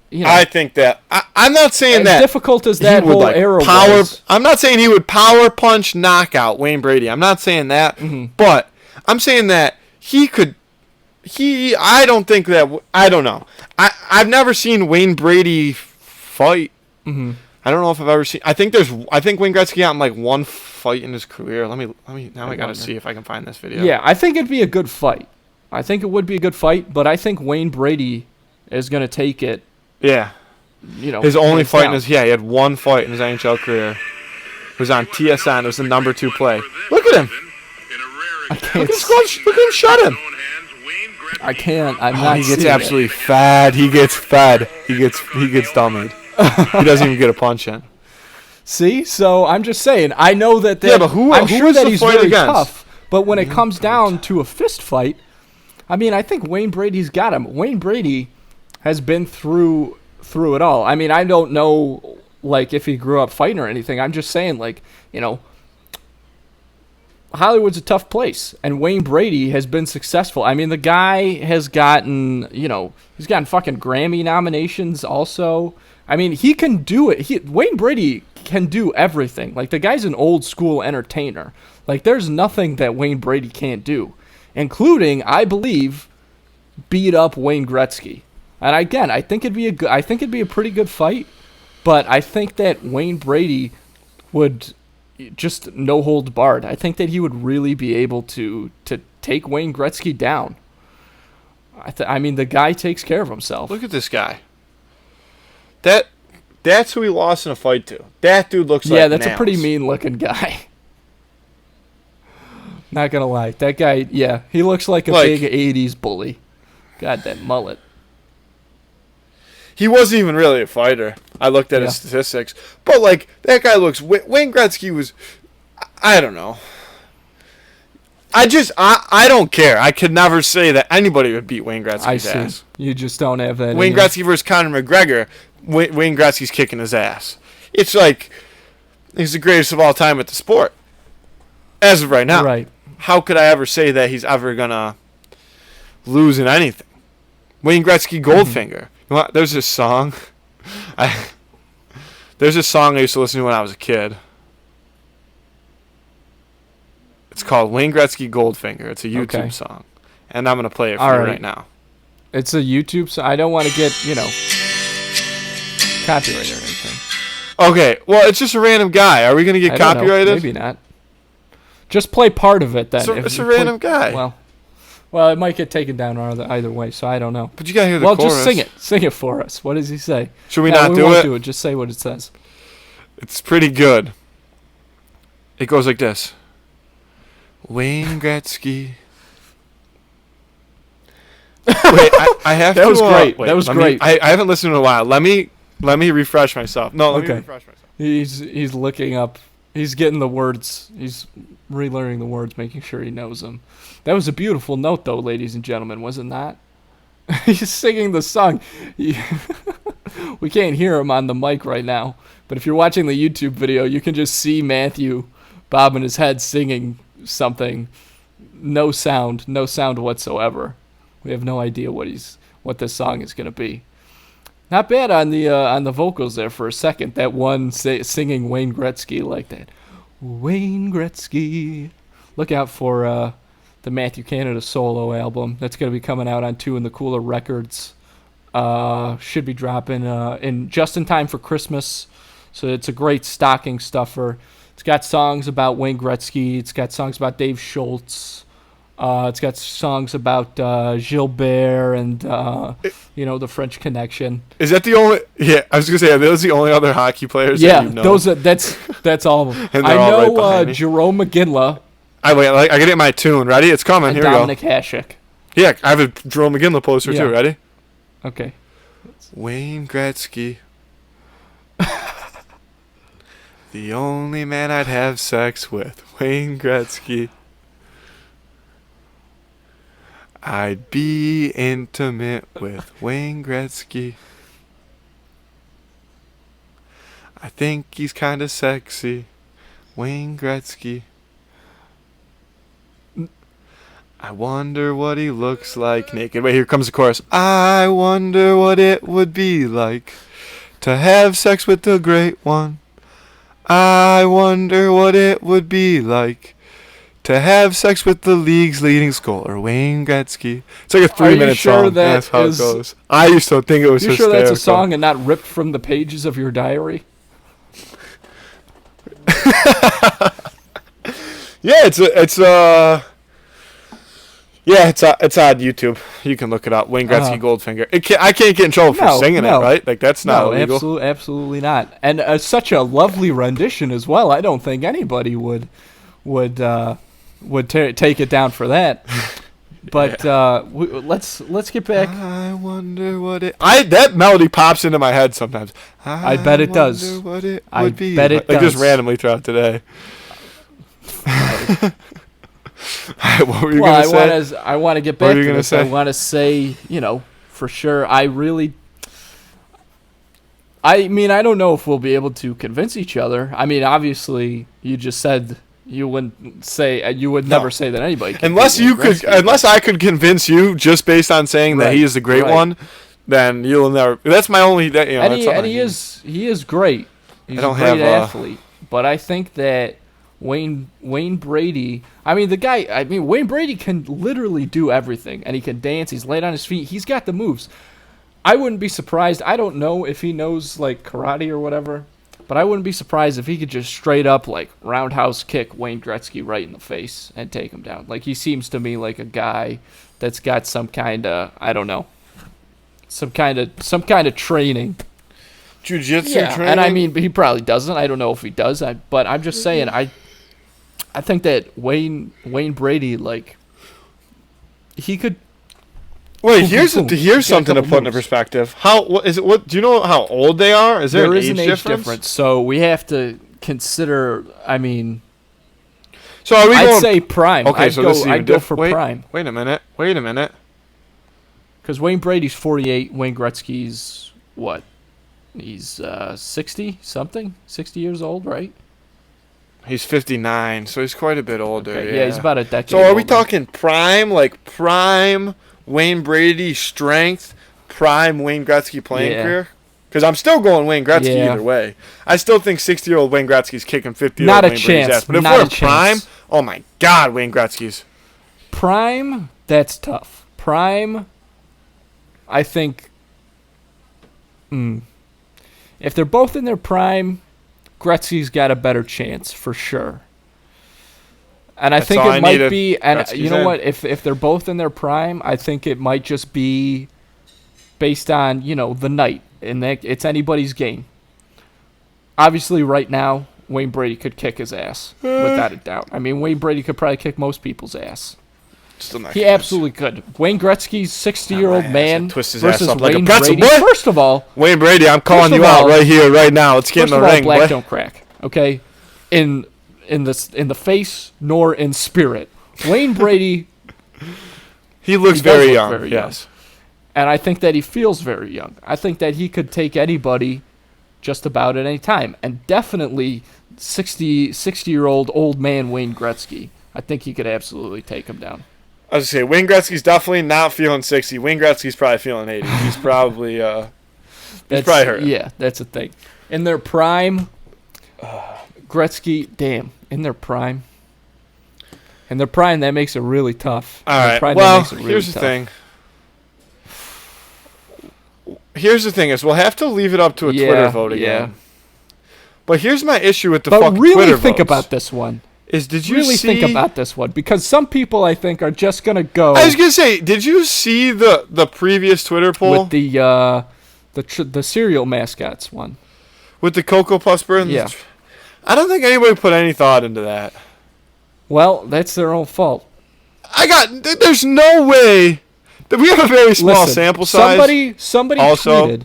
you know, I think that I'm not saying as that difficult as he that would whole like era power. was. I'm not saying he would power punch knockout Wayne Brady. I'm not saying that, but I'm saying that he could. I don't think that. I don't know. I've never seen Wayne Brady fight. Mm-hmm. I don't know if I've ever seen. I think Wayne Gretzky got in like one fight in his career. Let me. Now I gotta wonder. see if I can find this video. Yeah, I think it'd be a good fight. I think it would be a good fight, but I think Wayne Brady is going to take it. Yeah. You know, His only hands fight down. in his he had one fight in his NHL career. It was on TSN. It was the number 2 play. Look at him. I can't. Look at him shut him. I can't. I'm Oh, not. he gets seeing it. absolutely fed. He gets fed. He gets dummied. He doesn't even get a punch in. See, so I'm just saying. I know that. Yeah, but who I'm sure was that the he's fight very against? tough. But when it comes down to a fist fight, I mean, I think Wayne Brady's got him. Wayne Brady has been through it all. I mean, I don't know like if he grew up fighting or anything. I'm just saying, like, you know, Hollywood's a tough place, and Wayne Brady has been successful. I mean, the guy has gotten, you know, he's gotten fucking Grammy nominations also. I mean, he can do it. Wayne Brady can do everything. Like, the guy's an old school entertainer. Like, there's nothing that Wayne Brady can't do, including, I believe, beat up Wayne Gretzky. And again, I think it'd be a pretty good fight, but I think that Wayne Brady would just no holds barred. I think that he would really be able to take Wayne Gretzky down. I mean, the guy takes care of himself. Look at this guy. That's who he lost in a fight to. That dude looks like Yeah, that's a nails. pretty mean-looking guy. Not gonna lie, that guy. Yeah, he looks like a Like- big '80s bully. God, that mullet. He wasn't even really a fighter. I looked at his Yeah. statistics, but like that guy looks. Wayne Gretzky was. I don't know. I don't care. I could never say that anybody would beat Wayne Gretzky's I see. ass. You just don't have that. Wayne in you. Gretzky versus Conor McGregor. Wayne Gretzky's kicking his ass. It's like he's the greatest of all time at the sport. As of right now. Right. How could I ever say that he's ever gonna lose in anything? Wayne Gretzky Goldfinger. You know what? There's this song. There's this song I used to listen to when I was a kid. It's called Wayne Gretzky Goldfinger. It's a YouTube song. And I'm going to play it for you right now. It's a YouTube song. I don't want to get, copyrighted or anything. Okay, well, it's just a random guy. Are we going to get I don't know. copyrighted? Maybe not. Just play part of it then. It's a random guy. Well, it might get taken down either way, so I don't know. But you got to hear the chorus. Well, just sing it. Sing it for us. What does he say? Should we not we do won't it? do it. Just say what it says. It's pretty good. It goes like this. Wayne Gretzky. Wait, I have that to. Was great. Wait, that was great. I haven't listened in a while. Let me refresh myself. No, let me refresh myself. He's looking up. He's getting the words. He's relearning the words, making sure he knows them. That was a beautiful note, though, ladies and gentlemen, was it not? He's singing the song. We can't hear him on the mic right now, but if you're watching the YouTube video, you can just see Matthew bobbing his head singing something. No sound whatsoever. We have no idea what this song is going to be. Not bad on the vocals there for a second. That one singing Wayne Gretzky like that. Wayne Gretzky. Look out for the Matthew Canada solo album. That's going to be coming out on Two in the Cooler Records. Should be dropping in just in time for Christmas. So it's a great stocking stuffer. It's got songs about Wayne Gretzky. It's got songs about Dave Schultz. It's got songs about Gilbert and the French Connection. Is that the only? Yeah, I was gonna say, are those the only other hockey players? Yeah, that you know? that's all of them. And I they're all right know behind me. Jerome McGinley I gotta get my tune ready. It's coming. and Here Dominic we go. Hasek. Yeah, I have a Jerome McGinley poster Yeah. too. Ready? Okay. Wayne Gretzky. The only man I'd have sex with. Wayne Gretzky. I'd be intimate with Wayne Gretzky. I think he's kind of sexy. Wayne Gretzky. I wonder what he looks like naked. Wait, here comes the chorus. I wonder what it would be like to have sex with the great one. I wonder what it would be like to have sex with the league's leading scorer, Wayne Gretzky. It's like a 3-minute sure song. that That's how is- it goes. I used to think it was You hysterical. sure that's a song and not ripped from the pages of your diary? Yeah, it's on YouTube. You can look it up. Wayne Gretzky Goldfinger. I can't get in trouble for singing it, right? Like that's not illegal. Absolutely not. And such a lovely rendition as well. I don't think anybody would take it down for that. But let's get back. I wonder what it. That melody pops into my head sometimes. I bet it does. Wonder what it I would be bet it like does. just randomly throughout today. What were you Well, gonna say? I want to get What back were to you gonna this. I say? want to say, for sure. I mean, I don't know if we'll be able to convince each other. I mean, obviously, you just said you would never say that anybody can Unless I could convince you just based on saying that he is the great one, then you'll never. That's my only. And he is great. He's don't a great have, athlete. But I think that Wayne Brady. I mean, Wayne Brady can literally do everything, and he can dance. He's light on his feet. He's got the moves. I wouldn't be surprised. I don't know if he knows like karate or whatever, but I wouldn't be surprised if he could just straight up like roundhouse kick Wayne Gretzky right in the face and take him down. Like he seems to me like a guy that's got some kind of, I don't know, some kind of training. Jiu-jitsu training. And I mean, he probably doesn't. I don't know if he does. But I'm just saying, I think that Wayne Brady, like, he could. Wait, boom, here's boom, boom. here's Get a something to couple put into moves. perspective. What is it? What do you know? How old they are? Is there an is age an age difference? difference? So we have to consider. I mean, So are we I'd going? say prime. Okay, so this is I'd go for prime. Wait a minute. Because Wayne Brady's 48. Wayne Gretzky's what? He's 60 something, 60 years old, right? He's 59, so he's quite a bit older. Okay, yeah, he's about a decade. So are we older. talking prime, like prime Wayne Brady strength, prime Wayne Gretzky playing Yeah. career? Because I'm still going Wayne Gretzky Yeah. either way. I still think 60-year-old Wayne Gretzky's kicking 50-year-old Not a Wayne Brady's chance. ass. But if Not we're a prime, chance. oh my God, Wayne Gretzky's. Prime? That's tough. Prime, I think. If they're both in their prime, Gretzky's got a better chance for sure. And I That's think all I it might needed. be, and Gretzky's you know in. what? If they're both in their prime, I think it might just be based on the night, and that it's anybody's game. Obviously, right now, Wayne Brady could kick his ass without a doubt. I mean, Wayne Brady could probably kick most people's ass. Still not He convinced. absolutely could. Wayne Gretzky's 60-year-old Not my ass. man I'd twist his ass versus up like a Wayne pretzel, Brady. boy. First of all, Wayne Brady, I'm calling First of you out all- right here, right now. Let's get in first the of all, ring, black boy. don't crack. Okay, in the face nor in spirit. Wayne Brady, He looks He does very look young. very young. Yes. and I think that he feels very young. I think that he could take anybody just about at any time, and definitely 60-year-old old man Wayne Gretzky. I think he could absolutely take him down. I was gonna say Wayne Gretzky's definitely not feeling 60. Wayne Gretzky's probably feeling 80. He's probably That's, probably hurt. Yeah, that's a thing. In their prime, Gretzky, damn, in their prime. In their prime, that makes it really tough. All In their right. prime, that Well, makes it really here's the tough. thing. Here's the thing is we'll have to leave it up to a Twitter vote again. But here's my issue with the But fucking really Twitter think votes. about this one. Is did you Really see? think about this one, because some people I think are just gonna go I was gonna say, did you see the previous Twitter poll with the cereal mascots one. with the Cocoa Puffs bird? Yeah. I don't think anybody put any thought into that. Well, that's their own fault. There's no way that we have a very small Listen, sample size. Somebody Also- tweeted.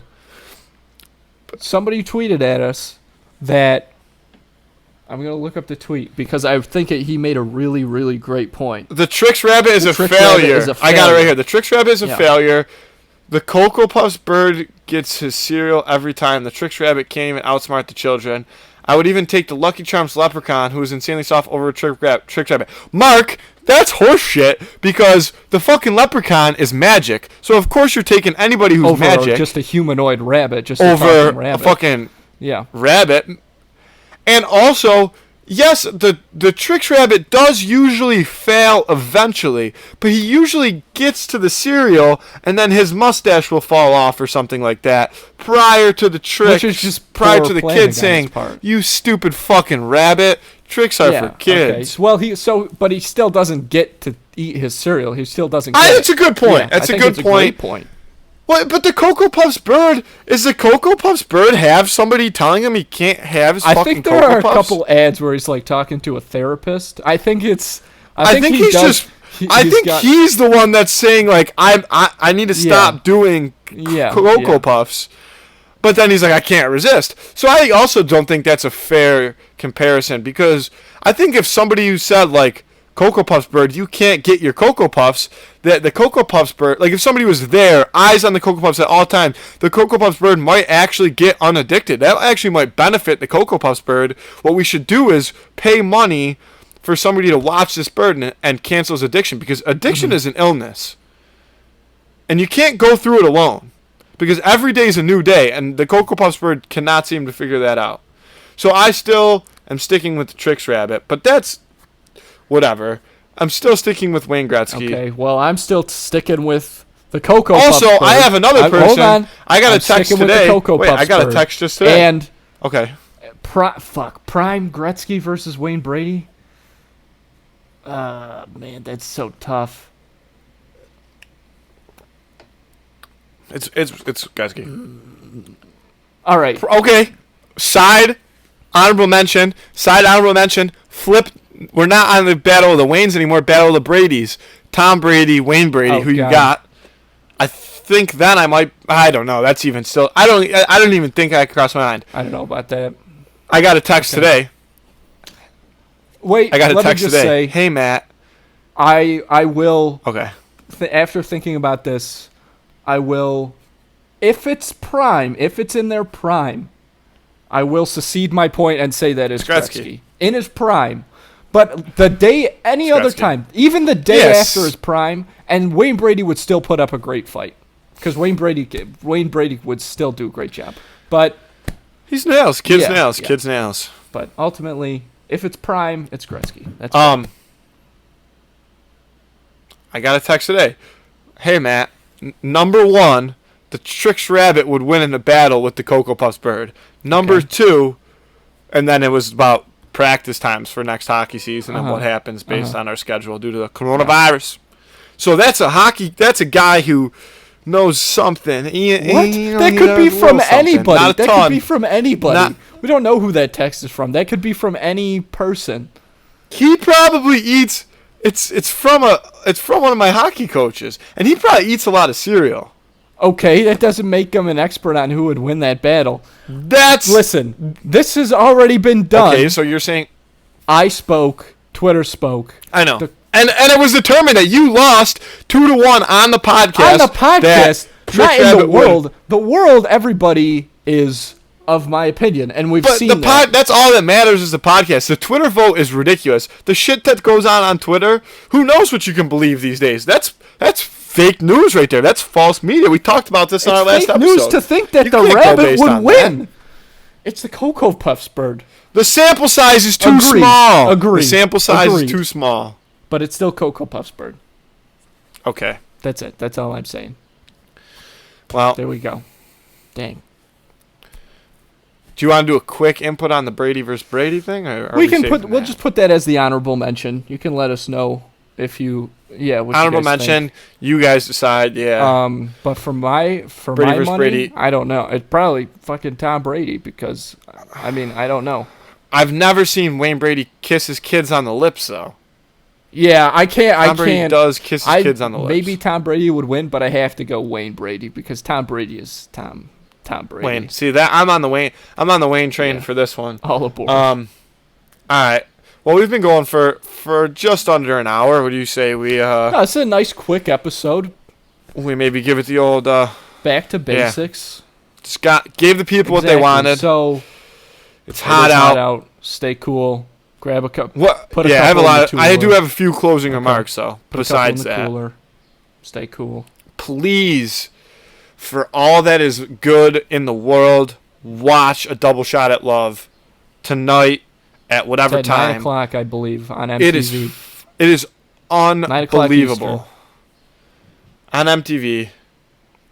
Somebody tweeted at us that I'm gonna look up the tweet because I think he made a really, really great point. The Trix Rabbit is a Trix Rabbit failure. is a I got it right failure. here. The Trix Rabbit is a Yeah. failure. The Cocoa Puffs bird gets his cereal every time. The Trix Rabbit can't even outsmart the children. I would even take the Lucky Charms leprechaun, who is insanely soft, over a Trix Rabbit. Mark, that's horseshit because the fucking leprechaun is magic. So of course you're taking anybody who's Over magic just a humanoid rabbit, just a over talking a rabbit. fucking Yeah. rabbit. And also, yes, the Trix Rabbit does usually fail eventually, but he usually gets to the cereal and then his mustache will fall off or something like that prior to the Trix. Which is just prior poor to the planning kid on his saying, part. "You stupid fucking rabbit." Tricks are for kids. Okay. Well, but he still doesn't get to eat his cereal. He still doesn't. Get That's a good point. Yeah, That's I a think good it's point. great point. What? But the Cocoa Puffs bird, is the Cocoa Puffs bird have somebody telling him he can't have his I fucking think there Cocoa are a Puffs? couple ads where he's like talking to a therapist. I think it's. I think he he's does- just. he- I he's think got- he's the one that's saying like I need to stop doing Yeah, Cocoa yeah. Puffs, but then he's like I can't resist. So I also don't think that's a fair comparison because I think if somebody who said like Cocoa Puffs bird, you can't get your Cocoa Puffs. That the Cocoa Puffs bird, like if somebody was there, eyes on the Cocoa Puffs at all times, the Cocoa Puffs bird might actually get unaddicted. That actually might benefit the Cocoa Puffs bird. What we should do is pay money for somebody to watch this bird and cancel his addiction because addiction is an illness, and you can't go through it alone because every day is a new day, and the Cocoa Puffs bird cannot seem to figure that out. So I still am sticking with the Trix Rabbit, but that's whatever. I'm still sticking with Wayne Gretzky. Okay. Well, I'm still sticking with the Cocoa Puffs Also, I bird. have another person. Hold on. I got I'm a text sticking with the today. Cocoa Wait, I Puffs got a bird. text just today. And Okay. Prime Gretzky versus Wayne Brady. Man, that's so tough. It's Gretzky. All right. Okay. Side honorable mention. Flip. We're not on the Battle of the Waynes anymore. Battle of the Bradys. Tom Brady, Wayne Brady. Oh, who you God. got? I think then I don't know. That's even still. I don't even think I could cross my mind. I don't know about that. I got a text today. Wait, I got a let me text just today. say, Hey, Matt. I will, Okay. after thinking about this, I will, if it's in their prime, I will secede my point and say that is Gretzky. In his prime. But the day, any other Gretzky. time, even the day Yes. after his prime, and Wayne Brady would still put up a great fight. Because Wayne Brady would still do a great job. But He's nails. Kids Yeah, nails. yeah. Kids nails. ultimately, if it's prime, it's Gretzky. That's I got a text today. Hey, Matt. Number 1, the Trix Rabbit would win in a battle with the Cocoa Puffs Bird. Number 2, and then it was about practice times for next hockey season and what happens based on our schedule due to the coronavirus. So that's a guy who knows something. What? That could be from anybody. Not a That ton. could be from anybody. Not- We don't know who that text is from. That could be from any person. He probably eats. It's from one of my hockey coaches, and he probably eats a lot of cereal. Okay, that doesn't make him an expert on who would win that battle. That's Listen, this has already been done. okay. So you're saying I spoke. Twitter spoke. I know, The- and it was determined that you lost 2-1 on the podcast. On the podcast, that not Trix in the Rabbit would- world. The world, everybody is of my opinion, and we've But seen the that. that's all that matters is the podcast. The Twitter vote is ridiculous. The shit that goes on Twitter, who knows what you can believe these days? That's fake news right there. That's false media. We talked about this on our It's last fake episode. news to think that You the can't go rabbit based would on win. that. It's the Cocoa Puffs bird, The sample size is too Agreed. small. Agreed. The sample size Agreed. is too small. but it's still Cocoa Puffs bird. Okay. That's it. That's all I'm saying. Well, There we go. Dang. do you want to do a quick input on the Brady versus Brady thing? Or are We can saving put. We'll that? just put that as the honorable mention. You can let us know if you. Yeah. What honorable you guys mention. You guys decide. Yeah. Think. But for my Brady my versus money, Brady. I don't know. It's probably fucking Tom Brady because, I mean, I don't know. I've never seen Wayne Brady kiss his kids on the lips though. Yeah, I can't. Tom Brady does kiss his kids on the lips. Maybe Tom Brady would win, but I have to go Wayne Brady because Tom Brady is Tom Brady. Wayne. See that I'm on the Wayne train Yeah. for this one. All aboard. All right. Well, we've been going for just under an hour. What do you say we No, it's a nice quick episode. we maybe give it the old Back to basics. Scott gave the people what they Exactly. wanted. So It's hot it is out. Stay cool. Grab a cup. What? Put a yeah, I have a couple in lot. the I do cooler. have a few closing remarks though. Put a couple Besides in the that, cooler. Stay cool. please, for all that is good in the world, watch A Double Shot at Love tonight at whatever It's at 9 time. o'clock, I believe, on MTV. It is o'clock unbelievable. On MTV.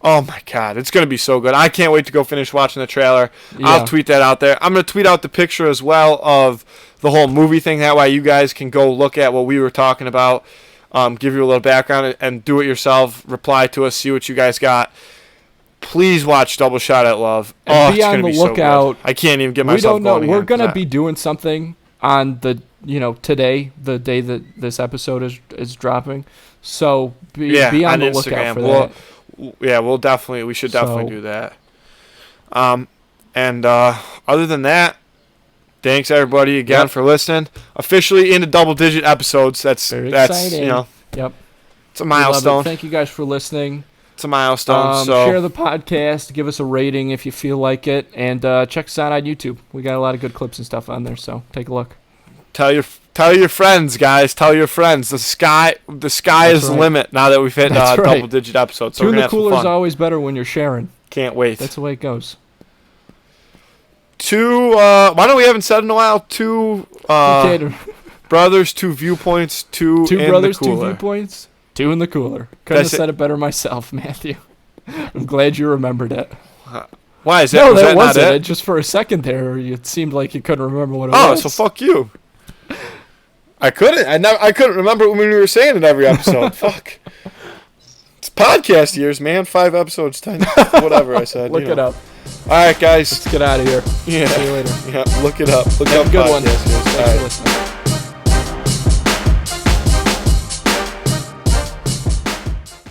Oh my god, it's gonna be so good. I can't wait to go finish watching the trailer. Yeah. I'll tweet that out there. I'm gonna tweet out the picture as well of the whole movie thing. That way you guys can go look at what we were talking about. Give you a little background and do it yourself. Reply to us, see what you guys got. Please watch Double Shot at Love. And be it's on gonna the be so lookout. good. I can't even get We myself don't know. going We're again gonna for be that. doing something on the today, the day that this episode is dropping. So be on the lookout for that. We should definitely So- do that. And other than that, thanks everybody again Yep. for listening. Officially into double-digit episodes. That's Very that's exciting. you know Yep. it's a We love it. milestone. Thank you guys for listening. It's a milestone. So Share the podcast. Give us a rating if you feel like it, and check us out on YouTube. We got a lot of good clips and stuff on there, so take a look. tell your friends, guys. Tell your friends. The sky That's is the right. limit now that we've hit That's right. double-digit episodes. So Two we're in gonna the have some cooler is fun. always better when you're sharing. Can't wait. That's the way it goes. Why don't we haven't said in a while? Two Okay, brothers, two viewpoints, two two in brothers, the two cooler. viewpoints, two in the cooler. Couldn't have That's it. said it better myself, Matthew. I'm glad you remembered it. Why is that? No, was that that wasn't not it. it? Just for a second there, it seemed like you couldn't remember what it Oh, was. so fuck you. I couldn't. I couldn't remember when we were saying it every episode. Fuck. It's podcast years, man. 5 episodes, 10, whatever I said. Look it up. All right, guys. Let's get out of here. Yeah. See you later. Yeah. Look it up. Look Have up a good one. podcast years. All Thanks right. for listening.